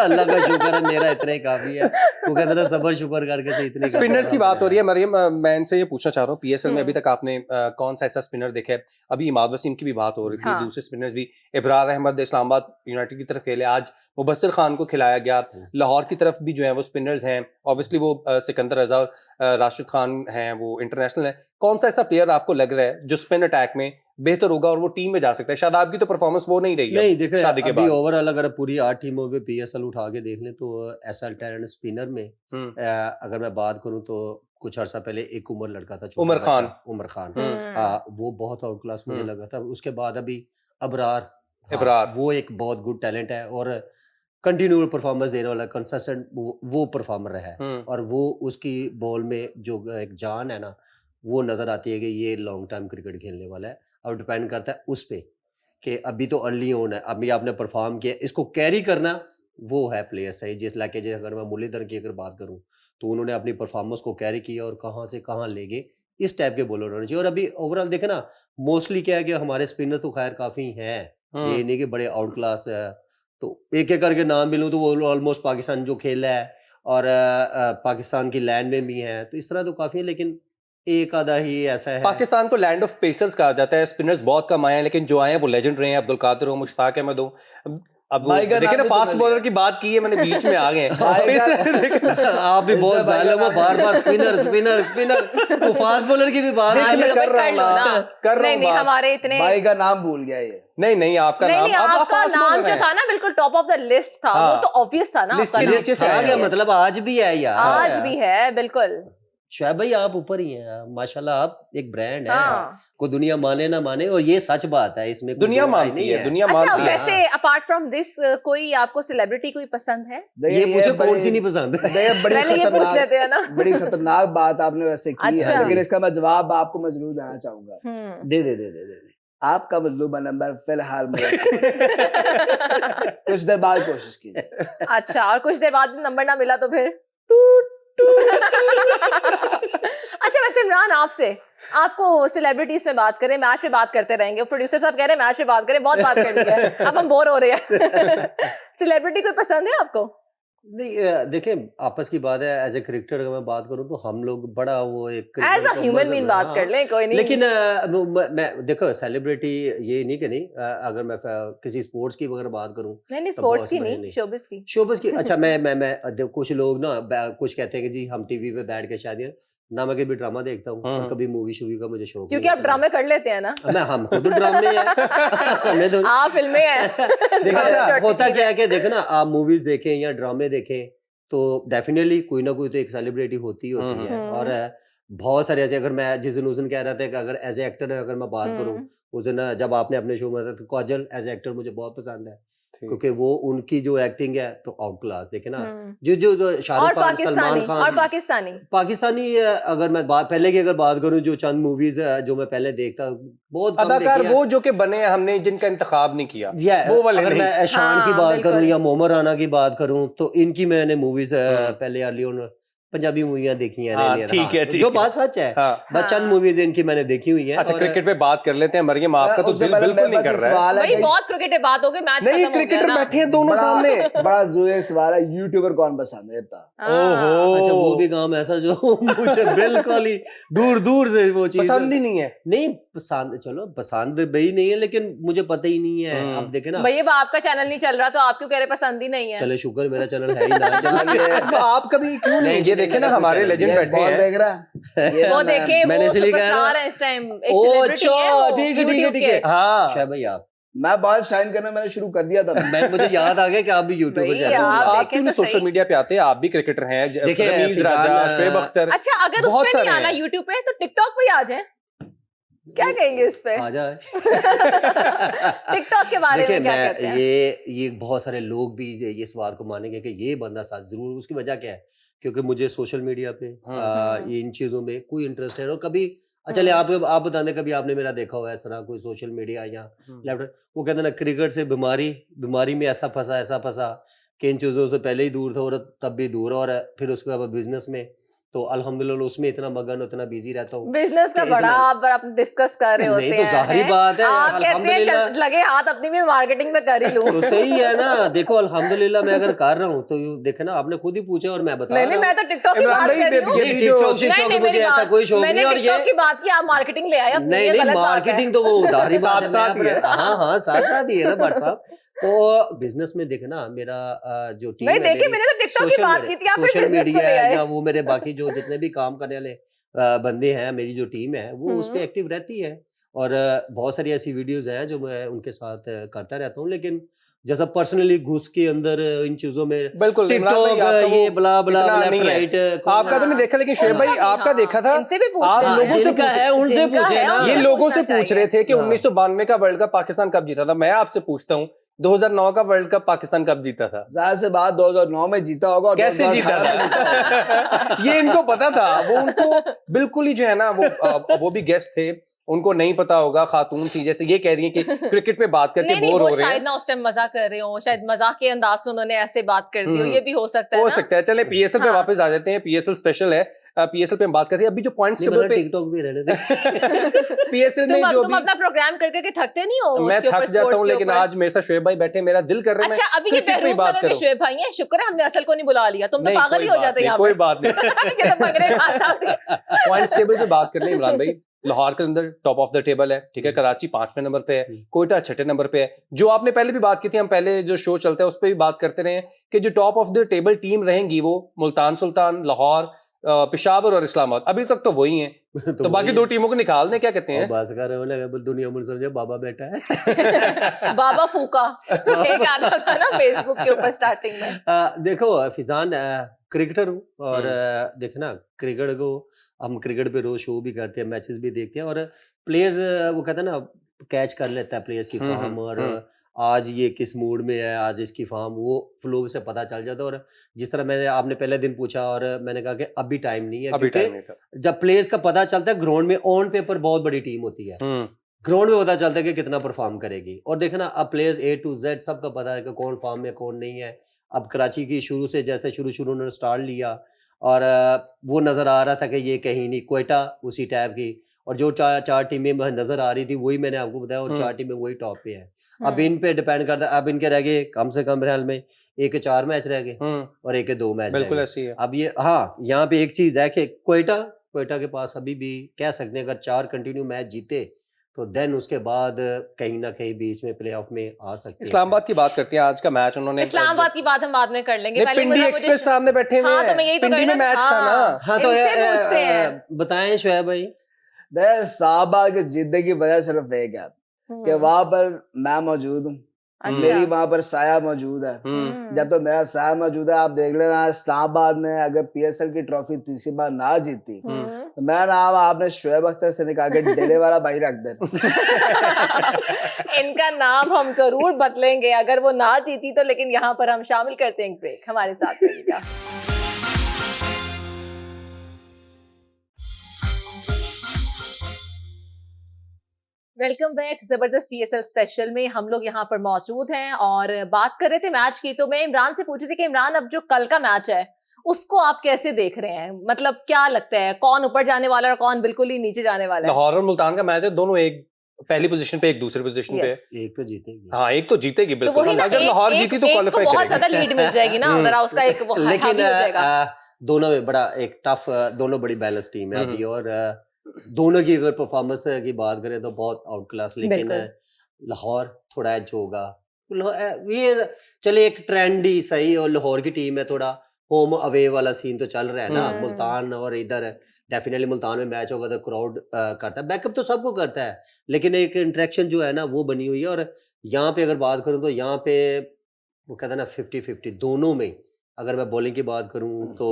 अल्लाह का शुक्र है, मेरा इतना ही काफी है, वो कहते हैं सबर शुक्र करके से इतनी स्पिनर्स की बात हो रही है मरियम, मैं इनसे ये पूछना चाह रहा हूँ, पीएसएल में अभी तक आपने कौन सा ऐसा स्पिनर देखा है? अभी इमाद वसीम की भी बात हो रही थी, हाँ। दूसरे स्पिनर्स भी, इब्रार अहमद इस्लामाबाद यूनाइटेड की तरफ खेले, आज मुबस्सिर खान को खिलाया गया। लाहौर की तरफ भी जो है वो स्पिनर्स हैं, ऑब्वियसली वो सिकंदर रजा और राशिद खान हैं, वो इंटरनेशनल है। कौन सा ऐसा प्लेयर आपको लग रहा है जो स्पिन अटैक में बेहतर होगा और वो टीम में जा सकता है? शादाब की तो परफॉर्मेंस वो नहीं रही नहीं देखो शादी के अभी बाद। ओवरऑल अगर पूरी 8 टीमों में पीएसएल उठा के देख लें तो ऐसा टैलेंट स्पिनर में अगर मैं बात करूं तो कुछ अर्सा पहले एक उमर लड़का था, छोटा उमर बच्चा, खान। उमर खान हम्म। वो बहुत आउट क्लास मुझे लगा था। उसके बाद अभी अबरार, इबरार। वो एक बहुत गुड टैलेंट है और कंटिन्यू परफॉर्मेंस देने वाला कंसिस्टेंट वो परफॉर्मर है और वो उसकी बॉल में जो एक जान है ना वो नजर आती है कि ये लॉन्ग टाइम क्रिकेट खेलने वाला है। अब डिपेंड करता है उस पे कि अभी तो अर्ली ऑन है, अभी आपने परफॉर्म किया, इसको कैरी करना वो है प्लेयर सही। जिस लाके जैसे अगर मैं मुरलीधर की अगर बात करूं तो उन्होंने अपनी परफॉर्मेंस को कैरी किया और कहाँ से कहाँ ले गए, इस टाइप के बॉलर होने चाहिए। और अभी ओवरऑल देखे ना मोस्टली क्या है कि हमारे स्पिनर तो खैर काफी हैं, ये नहीं कि बड़े आउट क्लास है, तो एक एक करके नाम मिलूं तो वो ऑलमोस्ट पाकिस्तान जो खेला है और पाकिस्तान की लैंड में भी है, तो इस तरह तो काफी है। लेकिन एक आधा ही ऐसा है। पाकिस्तान को लैंड ऑफ पेसर्स कहा जाता है, स्पिनर्स बहुत कम आए हैं लेकिन जो आए हैं वो लेजेंड रहे हैं। अब्दुल कादिर हो, मुश्ताक अहमद हो, अब भाई का देखिए ना नाम भी तो फास्ट मिल बॉलर गया। की बात की है मैंने, बीच में आ गए हैं भाई का- आप भी बहुत जालिम हो, बार बार स्पिनर स्पिनर स्पिनर, तो फास्ट बॉलर की भी बात देखिए, हाँ, मैं चलो कर भाई, रहा हूँ कर लो ना, ना। कर रहा नहीं हूँ नहीं बात। हमारे इतने भाई का नाम भूल गया ये। नहीं आपका नहीं नाम नहीं अब आपका fast नाम bowler जो हैं। था ना बिल्कुल टॉप ऑफ द लिस्ट था, हाँ। वो तो ऑब्वियस था ना लिस्ट आपका की नाम। नीचे से आ आया गया, है। मतलब आज भी है यार, आज भी है बिल्कुल। शोएब भाई आप ऊपर ही हैं माशाल्लाह, आप एक ब्रांड है, हाँ। को दुनिया माने ना माने, और ये सच बात है, इसमें कोई दुनिया दो राय मानती नहीं है, दुनिया अच्छा मानती है। वैसे अपार्ट फ्रॉम दिस कोई आपको सेलिब्रिटी कोई पसंद है? ये मुझे कौन सी नहीं पसंद। देखिए बड़ी पहले ये पूछ खतरनाक लेते हैं ना। बड़ी खतरनाक बात आपने वैसे की अच्छा। है, लेकिन इसका मैं जवाब आपको मैं जरूर देना चाहूंगा। दे दे दे दे दे दे। आपका मतलूबा नंबर फिलहाल मेरा कुछ देर बाद कोशिश कीजिए। अच्छा, और कुछ देर बाद नंबर ना मिला तो फिर अच्छा वैसे इमरान आपको सेलिब्रिटीज में बात करें, मैच पे बात करते रहेंगे, प्रोड्यूसर साहब कह रहे हैं मैच पे बात करें, बहुत बात कर ली है अब हम बोर हो रहे हैं सेलिब्रिटी कोई पसंद है आपको? नहीं देखें आपस की बात है, एज ए क्रिकेटर अगर मैं बात करूं तो हम लोग बड़ा वो एक एज अ ह्यूमन बीइंग बात कर लें, कोई नहीं। लेकिन मैं देखो सेलिब्रिटी ये नहीं कि नहीं, अगर मैं किसी स्पोर्ट्स की अगर बात करूं नहीं तो स्पोर्ट्स बहुत की बड़े नहीं, शोबिस की। शोबस की। अच्छा मैं कुछ लोग ना कुछ कहते हैं कि जी हम टीवी पे बैठ के शायद ना मैं कभी ड्रामा देखता हूँ और कभी मूवी शूवी का मुझे शौक क्योंकि आप ड्रामे कर लेते हैं ना। मैं हम खुद ड्रामे हैं आप फिल्में हैं देखा होता क्या है कि देखो ना आप मूवीज देखें या ड्रामे देखें तो डेफिनेटली कोई ना कोई तो एक सेलिब्रिटी होती है। और बहुत सारे ऐसे, अगर मैं जिस दिन उस दिन कह रहा था कि अगर एज ए एक्टर अगर मैं बात करूं, उस दिन जब आपने अपने शो में बताया काजल एज ए एक्टर मुझे बहुत पसंद है क्योंकि वो उनकी जो एक्टिंग है तो आउट क्लास। देखे ना जो शाहरुख खान, सलमान खान और पाकिस्तानी अगर मैं पहले की अगर बात करूं, जो चंद मूवीज जो मैं पहले देखता बहुत कम अदाकार देखी वो जो कि बने हैं, हमने जिनका इंतखाब नहीं किया, है। वो वाले अगर नहीं। मैं शान की हाँ, बात करूं बिल्कुल। या मोहम्मद राना की बात करूं तो इनकी मैंने मूवीज पहले अर्ली ऑन पंजाबी मूवियां देखी हैं। हाँ, ठीक है, ठीक जो है। बात सच है, हाँ। बस चंद मूवीज इनकी मैंने देखी हुई हैं। अच्छा और क्रिकेट पे बात कर लेते हैं मरियम, आपका तो उससे दिल पहले बिल्कुल मेरे नहीं पास कर एक रहा है। सवाल है भाई भाई। बहुत क्रिकेट बात हो गई, मैच नहीं खत्म हो गया क्रिकेटर ना। बैठे हैं दोनों बड़ा- सामने। बड़ा जुए सवाल है, यूट्यूबर कौन पसंद है बता। हाँ। अच्छा वो भी काम ऐसा जो मुझे बिल्कुल ही दूर दूर से वो चीज पसंद ही नहीं है। नहीं पसंद, चलो पसंद भी नहीं है लेकिन मुझे पता ही नहीं है। अब देखे ना भैया आपका चैनल नहीं चल रहा तो आप क्यों कह रहे पसंद ही नहीं है? चले शुक्र मेरा चैनल है ही ना चला। अब आप कभी क्यों नहीं, ये देखे ना मेरा हमारे कुछ लेजेंड ये बैठे बॉल हैं। देख रहा है? ये वो ना देखे मैंने वो इसलिए कहा सुपरस्टार ना। है इस टाइम, एक ओ, सेलिब्रिटी है वो, अच्छा, ठीक है, ठीक है, YouTube ठीक है। के। हाँ शायद भाई आप मैं बॉल शाइन करना मैंने शुरू कर दिया था। मुझे याद आ गया कि आप भी यूट्यूबर भाई, चैनल आप आप देखें क्यों नहीं तो सोशल सही। मीडिया पे आते हैं? आप भी क्रिकेटर हैं, देखिए, रमीज फिजान, राजा, शोएब अख्तर। अच्छा अगर उस बहुत पे नहीं सारे आना हैं। यूट्यूब पे तो टिकटॉक पे ही आ जाए, क्या कहेंगे इस पे? आ जाए। टिकटॉक के बारे देखिए में क्या मैं कहते हैं? ये बहुत सारे लोग भी ये सवाल को मानेंगे कि ये बंदा साथ जरूर, उसकी वजह क्या है क्योंकि मुझे सोशल मीडिया पे इन चीजों में कोई इंटरेस्ट है। और कभी चलिए आप बता दें कभी आपने मेरा देखा हुआ है इस तरह कोई सोशल मीडिया या लैपटॉप, वो कहते हैं ना क्रिकेट से बीमारी में ऐसा फंसा कि इन चीज़ों से पहले ही दूर था और तब भी दूर, और फिर उसके बाद बिजनेस में तो अल्हम्दुलिल्लाह उसमें इतना मगन इतना बिजी रहता हूँ। बिजनेस का बड़ा आप डिस्कस कर रहे होते नहीं हैं, तो जाहिर बात है, आप कहते हैं अल्हम्दुलिल्लाह। लगे हाथ अपनी भी मार्केटिंग में कर ही लूं। तो सही है ना, देखो अल्हम्दुलिल्लाह मैं अगर कर रहा हूँ तो देखे ना, आपने खुद ही पूछा और मैं बता नहीं रहा हूँ। मैं तो टिकटॉक की इमरान बात भाई, कर रही हूँ। ये भी जो नहीं, मुझे ऐसा कोई शौक मैंने नहीं। और टिकटॉक की ये बात की, आप मार्केटिंग ले आए अपनी, ये नहीं गलत बात है। मार्केटिंग तो वो उधारी बात है, साथ-साथ ही है। हाँ साथ साथ ही है ना भट्ट साहब। तो बिजनेस में देखे ना मेरा जो टीम नहीं है देखिए मेरी, मैंने तो टिकटॉक की बात की थी, आप फिर सोशल बिजनेस को मीडिया ले है आए। या वो मेरे बाकी जो जितने भी काम करने वाले बंदे हैं, मेरी जो टीम है वो उस पे एक्टिव रहती है। और बहुत सारी ऐसी वीडियोस हैं जो मैं उनके साथ करता रहता हूँ, लेकिन जैसा पर्सनली घुस के अंदर इन चीजों में बिल्कुल इमरान भाई, टिकटॉक आपका ये वो बला बला इतना लेफ्ट नहीं है। राइट आपका तो नहीं देखा, लेकिन शोएब भाई उनका भी, आपका हाँ, देखा था। इनसे भी पूछ आप लेते लोगों हैं। से जिनका पूछे, है उनसे जिनका पूछे है, ना। ये उनसे लोगों से पूछना पूछ चाहिए। रहे थे कि हाँ। 1992 का वर्ल्ड कप पाकिस्तान कब जीता था। मैं आपसे पूछता हूँ 2009 का वर्ल्ड कप पाकिस्तान कब जीता था? जाहिर से बात 2009 में जीता होगा और कैसे जीता 2018 में जीता होगा। था? ये इनको पता था। वो उनको बिल्कुल ही जो है ना, वो भी गेस्ट थे, उनको नहीं पता होगा। खातून थी, जैसे ये कह रही है कि क्रिकेट पे बात करके नहीं बोर वो हो रहे शायद हैं। ना उस टाइम मजाक कर रहे हो, शायद मजाक के अंदाज में उन्होंने ऐसे बात कर दी हो, ये भी हो सकता है हो ना। सकता है। चले पीएसएल पे हाँ। वापस आ जाते हैं। पीएसएल स्पेशल है, पीएसएल पे हम बात करते हैं। अभी जो पॉइंट्स नहीं टेबल मतलब पे टिकटॉक भी रहने दे। पीएसएल में जो तुम भी अपना प्रोग्राम करके थकते नहीं हो मैं उसके ऊपर, थक जाता sports हूँ, के लेकिन ऊपर? आज मेरे साथ शोएब भाई बैठे, मेरा दिल कर रहा है अच्छा मैं अभी ये क्रिकेट पे ही बहरूप बात नगर के करूं। शोएब भाई हैं, शुक्र है हमने असल को नहीं बुला लिया, तुम तो नहीं, पागल कोई ही हो बात जाते नहीं, यहाँ कोई पे। बात नहीं। ये तो पकड़े खाता थे। पॉइंट्स टेबल पे बात कर ले इमरान भाई। लाहौर के अंदर टॉप ऑफ द टेबल है, ठीक है। कराची 5वें नंबर पे है, कोयटा 6ठे नंबर पे है। जो आपने पहले भी बात की थी, हम पहले जो शो चलता है उस पर भी बात करते रहे हैं कि जो top of the table team रहेंगी वो मुल्तान सुल्तान, लाहौर, पेशावर और इस्लामाबाद, अभी तक तो वही हैं। तो बाकी दो टीमों को निकाल दें, क्या कहते हैं? बस कर रहे हो दुनिया में समझे बाबा बैठा है। बाबा फूका एक आता था ना फेसबुक के ऊपर स्टार्टिंग में। देखो फिजान, क्रिकेटर हूँ और देखना क्रिकेट को हम क्रिकेट पे रोज शो भी करते हैं, मैचेस भी देखते हैं, और प्लेयर्स वो कहते हैं ना कैच कर लेता है प्लेयर्स की फॉर्म, और आज ये किस मूड में है, आज इसकी फॉर्म, वो फ्लो से पता चल जाता है। और जिस तरह मैंने आपने पहले दिन पूछा और मैंने कहा कि अभी टाइम नहीं है, अभी टाइम क्योंकि नहीं था। जब प्लेयर्स का पता चलता है ग्राउंड में, ऑन पेपर बहुत बड़ी टीम होती है, ग्राउंड में पता चलता है कि कितना परफॉर्म करेगी। और देखना अब प्लेयर्स A to Z सबका पता है कि कौन फॉर्म में कौन नहीं है। अब कराची की शुरू से जैसे शुरू उन्होंने स्टार्ट लिया, और वो नज़र आ रहा था कि ये कहीं नहीं, कोयटा उसी टाइप की, और जो चार टीमें नज़र आ रही थी वही मैंने आपको बताया, और 4 टीमें वही टॉप पे है। अब इन पे डिपेंड करता है, अब इनके रह गए कम से कम हाल में 1 के 4 मैच रह गए और 1 के 2 मैच रह बिल्कुल गए। ऐसी है। अब ये हाँ, यहाँ पे एक चीज़ है कि कोयटा के पास अभी भी कह सकते हैं, अगर 4 कंटिन्यू मैच जीते तो देन उसके बाद कहीं ना कहीं बीच में प्लेऑफ में आ सकते हैं। इस्लामाबाद की बात करते हैं। आज का मैच उन्होंने इस्लामाबाद की बात हम बाद में कर लेंगे, पहले पिंडी एक्सप्रेस सामने बैठे हुए हाँ, हैं। तो मैं यही तो पिंडी में कहना- मैच था ना। हाँ तो इनसे पूछते हैं। बताएं शोएब भाई। देख साहबा के जीतने की वजह सिर्फ एक है कि वहां पर मैं मौजूद हूँ, अच्छा। मेरी वहां पर साया मौजूद है। जब तो मेरा साया मौजूद है, आप देख लेना इस्लामाबाद ने अगर पीएसएल की ट्रॉफी तीसरी बार ना जीती तो मैं नाम आपने शोएब अख्तर से निकाल के डेले वाला भाई रख दे। इनका नाम हम जरूर बदलेंगे अगर वो ना जीती तो, लेकिन यहाँ पर हम शामिल करते हैं ब्रेक, हमारे साथ रहिएगा। Welcome back. जबरदस्त पीएसएल स्पेशल में हम लोग यहाँ पर मौजूद हैं और बात कर रहे थे मैच की। तो मैं इमरान से पूछ रही थी कि इमरान अब जो कल का मैच है उसको आप कैसे देख रहे हैं, मतलब क्या लगता है कौन ऊपर जाने वाला है और कौन बिल्कुल ही नीचे जाने वाला है? लाहौर और मुल्तान का मैच है, दोनों एक पहली पोजीशन पे, एक दूसरी पोजीशन पे। एक तो जीतेगी। हाँ, एक तो जीतेगी तो बिल्कुल। वही ना, अगर लाहौर जीती तो क्वालिफाई बहुत करेगी। ज्यादा लीड मिल जाएगी ना, जरा उसका एक वो लेकिन हावी हो जाएगा। दोनों में बड़ा एक टफ, दोनों बड़ी बैलेंस टीम है अभी, और दोनों की अगर परफॉर्मेंस की बात करें तो बहुत आउट क्लास, लेकिन लाहौर थोड़ा एज होगा। ये चले एक ट्रेंड ही सही, और लाहौर की टीम है, थोड़ा होम अवे वाला सीन तो चल रहा है ना। मुल्तान और इधर डेफिनेटली मुल्तान में मैच होगा तो क्राउड करता है, बैकअप तो सबको करता है, लेकिन एक इंटरेक्शन जो है ना वो बनी हुई है। और यहाँ पे अगर बात करूँ तो यहाँ पे वो कहता है ना 50-50 दोनों में। अगर मैं बॉलिंग की बात करूं तो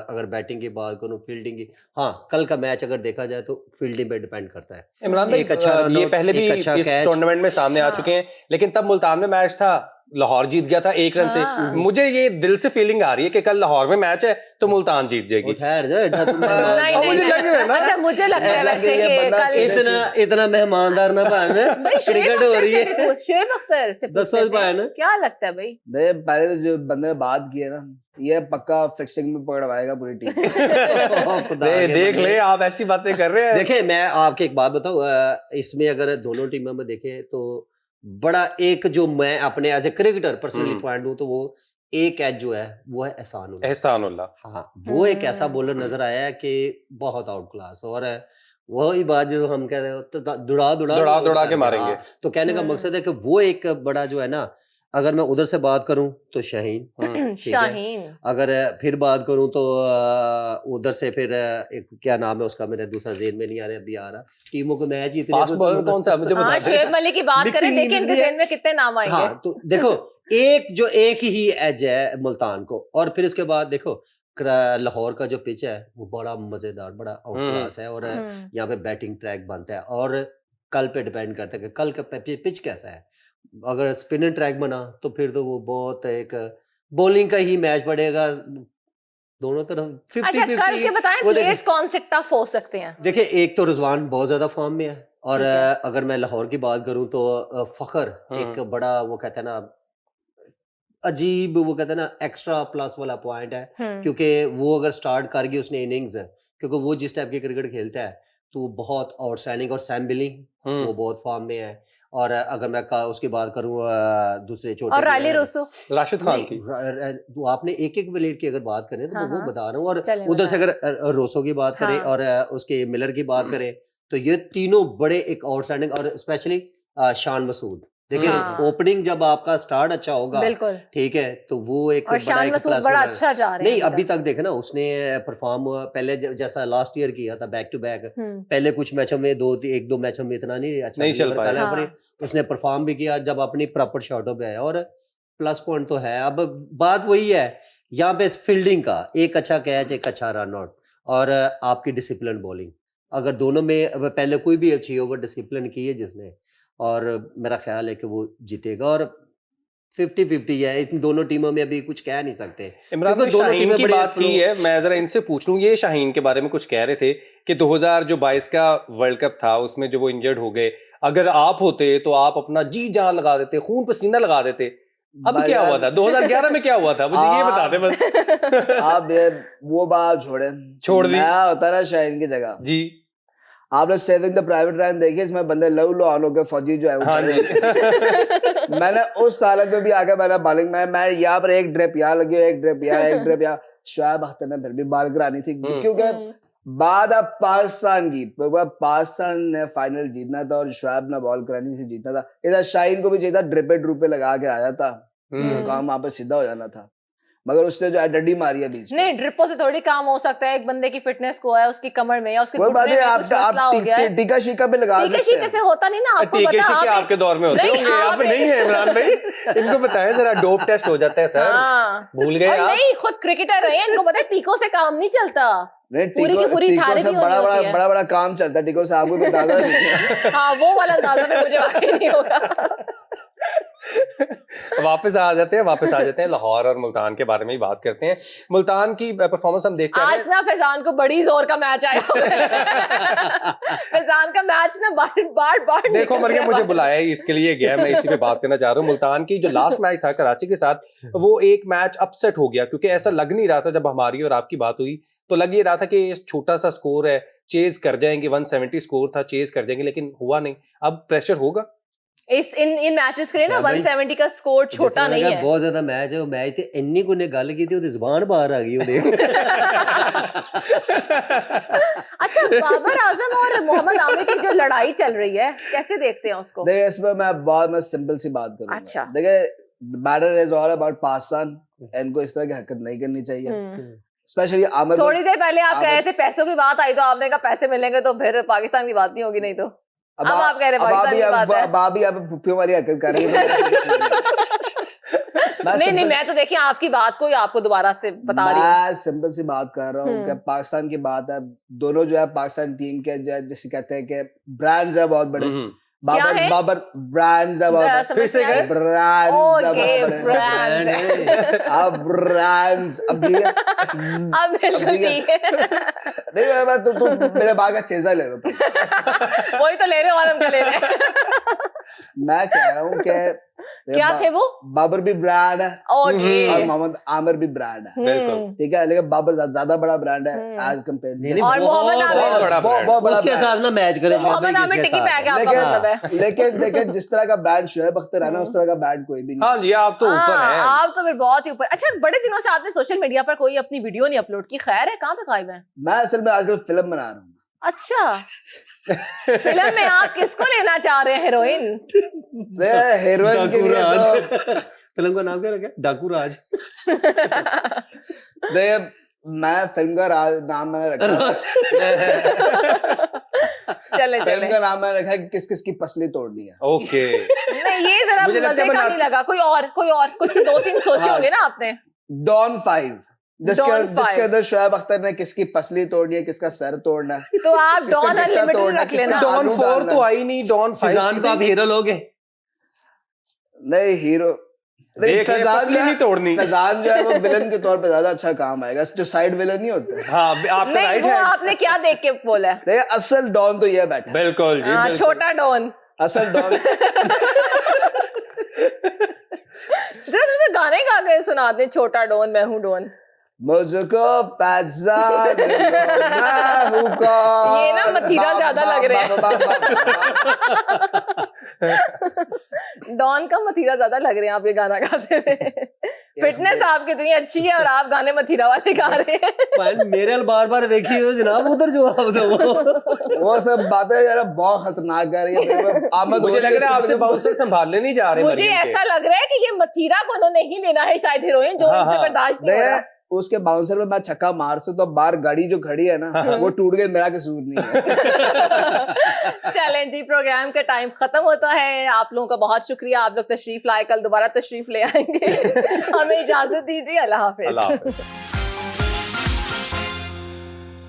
अगर बैटिंग की बात करूं, फील्डिंग की, हाँ कल का मैच अगर देखा जाए तो फील्डिंग पे डिपेंड करता है। इमरान भाई, ये पहले भी इस टूर्नामेंट में सामने आ चुके हैं, लेकिन तब मुल्तान में मैच था, लाहौर जीत गया था 1 रन से। मुझे ये दिल से फीलिंग आ रही है कि कल लाहौर में मैच है तो मुल्तान जीत जाएगी। मुझे लग रहा है ना। अच्छा, मुझे लगता है वैसे कि कल इतना मेहमानदार ना पाए, क्रिकेट हो रही है। शोएब अख्तर से ना क्या लगता है भाई? पहले तो जो बंदे ने बात की है ना, ये पक्का फिक्सिंग में पकड़वाएगा पूरी टीम। देख ले, आप ऐसी बातें कर रहे हैं। देखिए मैं आपको एक बात बताऊं, इसमें अगर दोनों टीमों में देखें तो बड़ा एक जो मैं अपने as a cricketer personally point दूं तो वो एक एज जो है वो है एहसानुल्लाह। हाँ, वो एक ऐसा बॉलर नजर आया है कि बहुत आउट क्लास, और वही बात जो हम कह रहे हो तो दुड़ा के मारेंगे। तो कहने का मकसद है कि वो एक बड़ा जो है ना अगर मैं उधर से बात करूं तो शाहीन, ठीक है। शाहीन, अगर फिर बात करूं तो उधर से फिर एक क्या नाम है उसका, मेरे दूसरा जेहन में नहीं आ रहा, अभी आ रहा। टीमों को मैच जीतने फास्ट बॉलर कौन सा है? मुझे हाँ बता दे। शोएब मलिक की बात Mixing करें, देखिए इनके India- जेहन में कितने नाम आएंगे। हाँ, तो देखो एक ही एज है मुल्तान को, और फिर उसके बाद देखो लाहौर का जो पिच है वो बड़ा मजेदार, बड़ा आउट क्लास है, और यहाँ पे बैटिंग ट्रैक बनता है, और कल पे डिपेंड करता है कि कल का पिच कैसा है। अगर स्पिनर ट्रैक बना तो फिर तो वो बहुत एक बॉलिंग का ही मैच पड़ेगा दोनों तरफ 50-50। अच्छा कल के बताएं वो प्लेयर्स कौन से टफ हो सकते हैं? देखिए, एक तो रिजवान बहुत ज्यादा फॉर्म में है, और ठीक है। अगर मैं लाहौर की बात करूं तो फखर एक बड़ा, वो कहते हैं ना, अजीब, वो कहते हैं ना, एक्स्ट्रा प्लस वाला पॉइंट है, क्योंकि वो अगर स्टार्ट कर गई उसने इनिंग्स, क्योंकि वो जिस टाइप की क्रिकेट खेलता है तो वो बहुत आउटस्टैंडिंग, और सैम बिलिंग वो बहुत फॉर्म में है। और अगर मैं उसकी बात करूं दूसरे छोटे और रायली रोसो, राशिद खान की। तो आपने एक एक प्लेयर की अगर बात करें तो हाँ, मैं वो हाँ। बता रहा हूँ, और चलें उधर से बताएं। अगर रोसो की बात करें हाँ। और उसके मिलर की बात करें, तो ये तीनों बड़े एक आउटस्टैंडिंग, और स्पेशली शान मसूद। देखिए, हाँ। ओपनिंग जब आपका स्टार्ट अच्छा होगा, बिल्कुल, ठीक है, तो वो एक और बड़ा शान एक मसूद प्लस बड़ा होगा। अच्छा जा रहे हैं नहीं, अभी तक देखे ना, उसने परफॉर्म पहले जैसा लास्ट ईयर किया था बैक टू बैक, पहले कुछ मैचों में एक दो मैचों में इतना नहीं अच्छा नहीं चल deliver पाया। कर हाँ। पर उसने परफॉर्म भी किया जब अपनी प्रॉपर शॉटों पे आया, और प्लस पॉइंट तो है। अब बात वही है यहाँ पे फील्डिंग का, एक अच्छा कैच, एक अच्छा रन आउट, और आपकी डिसिप्लिन बॉलिंग, अगर दोनों में अब पहले कोई भी अच्छी ओवर डिसिप्लिन की है जिसने, और मेरा ख्याल है कि वो जीतेगा। और 50-50 है इन दोनों टीमों में, अभी कुछ कह नहीं सकते। इमरान क्योंकि ने दोनों शाहीन टीमें की बड़े बात की है, मैं जरा इनसे पूछ लूं, ये शाहीन के बारे में कुछ कह रहे थे कि 2022 का वर्ल्ड कप था, उसमें जो वो इंजर्ड हो गए, अगर आप होते तो आप अपना जी जान लगा देते, खून पसीना लगा देते। अब भाई क्या यार, हुआ था 2011 में, क्या हुआ था मुझे ये बता दे बस। आप ये वो बात छोड़ दी। मैं होता ना शाहीन की जगह जी आपने सेविंग द प्राइवेट रैन देखी, इसमें बंदे लव लो ऑन होकर फौजी जो है वो हाँ जी। मैंने उस साल में भी आके मैंने बॉलिंग में मैं यहाँ पर एक ड्रिप यहाँ लगी, एक ड्रिप यहाँ, एक ड्रिप यहाँ, शोएब अख्तर ने फिर भी बॉल करानी थी, क्योंकि बाद अब पाकिस्तान की पाकिस्तान ने फाइनल जीतना था और शोएब ने बॉल करानी थी, जीतना था। इधर शाहीन को भी चाहिए था, ड्रिपे ड्रूपे लगा के आया था, काम वहां पर सीधा हो जाना था, मगर उसने जो है डंडी मारी है बीच में। नहीं, ड्रिपों से थोड़ी काम हो सकता है, एक बंदे की फिटनेस को है, उसकी कमर में या उसके कोई बात घुटने नहीं, में कुछ मसला हो गया है। टीका शीका पे लगा टीके सकते शीके हैं। से होता नहीं ना, आपको टीके पता शीके आपने- आपके दौर में होते नहीं, होंगे, आप आपने- नहीं है इमरान भाई, इनको बताएं जरा, डोप टेस्ट हो जाता है सर, हाँ। भूल गए और आप। नहीं, खुद क्रिकेटर रहे हैं, इनको पता है टीकों से काम नहीं चलता। नहीं, पूरी की पूरी टीकों थाली से भी होनी होती है। बड़ा बड़ा काम चलता है, टीकों से आपको भी अंदाजा नहीं है। हाँ, वो वाला अंदाजा फिर मुझे वाकई नहीं होगा। वापस आ जाते हैं लाहौर और मुल्तान के बारे में ही बात करते हैं। मुल्तान की परफॉर्मेंस हम देख के आज ना फैजान को बड़ी जोर का मैच आया हुआ है। फैजान का मैच ना बार देखो मरियम मुझे बुलाया है, इसके लिए गया, मैं इसी पे बात करना चाह रहा हूँ। मुल्तान की जो लास्ट मैच था कराची के साथ, वो एक मैच अपसेट हो गया, क्योंकि ऐसा लग नहीं रहा था, जब हमारी और आपकी बात हुई तो लग ये रहा था कि छोटा सा स्कोर है, चेज कर जाएंगे, 170 स्कोर था, चेज कर जाएंगे, लेकिन हुआ नहीं। अब प्रेशर होगा इन मैचेस के लिए ना, शायद भाई, 170 का स्कोर छोटा नहीं है। बहुत ज्यादा मैच है, वो मैच ते इन्नी को ने गल की थी, ਉਹਦੀ ਜ਼ੁਬਾਨ बाहर आ गई ਉਹਦੇ। अच्छा, बाबर आजम और मोहम्मद आमिर की जो लड़ाई चल रही है, कैसे देखते हैं उसको? देखिए, इसमें मैं सिंपल सी बात करूंगा। अच्छा। देखिए, matter is all about Pakistan, इनको इस तरह की हरकत नहीं करनी चाहिए, स्पेशली आमिर। थोड़ी देर पहले आप कह रहे थे पैसों की बात आई, तो आपने कहा पैसे मिलेंगे तो फिर पाकिस्तान की बात नहीं होगी, नहीं तो अब आप कह रहे हैं पाकिस्तान की बात है। अब भी आप पुप्पियों वाली हरकत कर रही है। नहीं, मैं तो देखिए आपकी बात को ही आपको दोबारा से बता रही हूँ। मैं सिंपल सी बात कर रहा हूँ कि पाकिस्तान की बात है, दोनों जो है पाकिस्तान टीम के जो है, जिसे कहते हैं कि ब्रांड्स है बहुत बड़े, बाबर ब्रांड्स है बहुत, फिर से गए ब्रांड्स ओके, ब्रांड्स अब ब्रांड्स अब ठीक है, अब बिल्कुल ठीक है। नहीं मैं तू मेरे बाग का चेजा ले रहा हूँ, वही तो ले रहे हो और हम क्या ले रहे हैं। मैं कह रहा हूँ कि क्या थे वो? बाबर भी ब्रांड है ओके, और मोहम्मद आमिर भी ब्रांड है, बिल्कुल ठीक है, लेकिन बाबर ज्यादा बड़ा ब्रांड है एज कम्पेयर, और मोहम्मद आमिर बहुत बड़ा उसके साथ ना मैच करें, तो मोहम्मद आमिर टिकी पैक है, आपका मतलब है। लेकिन जिस तरह का ब्रांड शोएब अख्तर है ना, उस तरह का ब्रांड कोई भी नहीं। हाँ जी, आप तो ऊपर हैं, आप तो फिर बहुत ही ऊपर। अच्छा, बड़े दिनों से आपने सोशल मीडिया पर कोई अपनी वीडियो नहीं अपलोड की, खैर है, कहाँ पे गायब है? मैं असल में आजकल फिल्म बना रहा हूँ। अच्छा, फिल्म में आप किसको लेना चाह रहे हैं हीरोइन? हीरोइन के डाकू लिए राज। तो फिल्म का नाम क्या रखा है? डाकू राज। मैं फिल्म का नाम मैंने रखा चले फिल्म चले, का नाम मैंने रखा है कि किस किस की पसली तोड़नी है। ओके। नहीं ये जरा मुझे लगता मजे है का मैं नहीं लगा। कोई और कुछ 2-3 सोचे हाँ। होंगे ना आपने? डॉन 5 Dawn जिसके 5। अंदर शोएब अख्तर ने किसकी पसली तोड़नी है, किसका सर तोड़ना है, तो आप किसका डॉन टिक्का अनलिमिटेड तोड़ना, रख किसका लेना। डॉन आलू 4 डालना। तो आई नहीं, डॉन 5 फिजान को आप हीरो लोगे? नहीं हीरो देख ले, पसली नहीं तोड़नी। फैजान जो है वो विलन के तौर पे ज्यादा अच्छा काम आएगा, जो साइड विलन नहीं होते। हाँ, आपका नहीं राइट वो है। आपने क्या देख के बोला है? नहीं, असल डॉन तो ये बैठा है। बिल्कुल जी, हाँ, बिल्कुल। छोटा डॉन। असल डॉन जरा तुमसे गाने गा के सुना दे, छोटा डॉन मैं हूँ डॉन। मुझको पहचान लो, मैं हूँ कौन। ये ना मथीरा ज्यादा लग रहा है। डॉन का मथीरा ज्यादा लग रहे हैं आप ये गाना गाते हुए। फिटनेस आपकी इतनी अच्छी है और आप गाने मथीरा वाले गा रहे हैं। भाई मेरे बार बार देखी हो जनाब, उधर जवाब दो। वो सब बातें जरा बहुत खतरनाक कर रही है मेरे को। आमद मुझे हो रही लग है रहा है इसके आपसे बाउंसर संभालने नहीं जा रहे मुझे मरियम के। ऐसा लग रहा है कि ये मथीरा को उन्होंने ही लेना है शायद हीरोइन, जो हाँ, इनसे हाँ। बर्दाश्त नहीं हो रहा। उसके बाउंसर में मैं छक्का मार से तो बाहर गाड़ी जो खड़ी है ना वो टूट गई, मेरा कसूर नहीं है। चलें जी, प्रोग्राम का टाइम खत्म होता है। आप लोगों का बहुत शुक्रिया, आप लोग तशरीफ लाए, कल दोबारा तशरीफ ले आएंगे। हमें इजाजत दीजिए, अल्लाह हाफिज। अल्लाह हाफिज।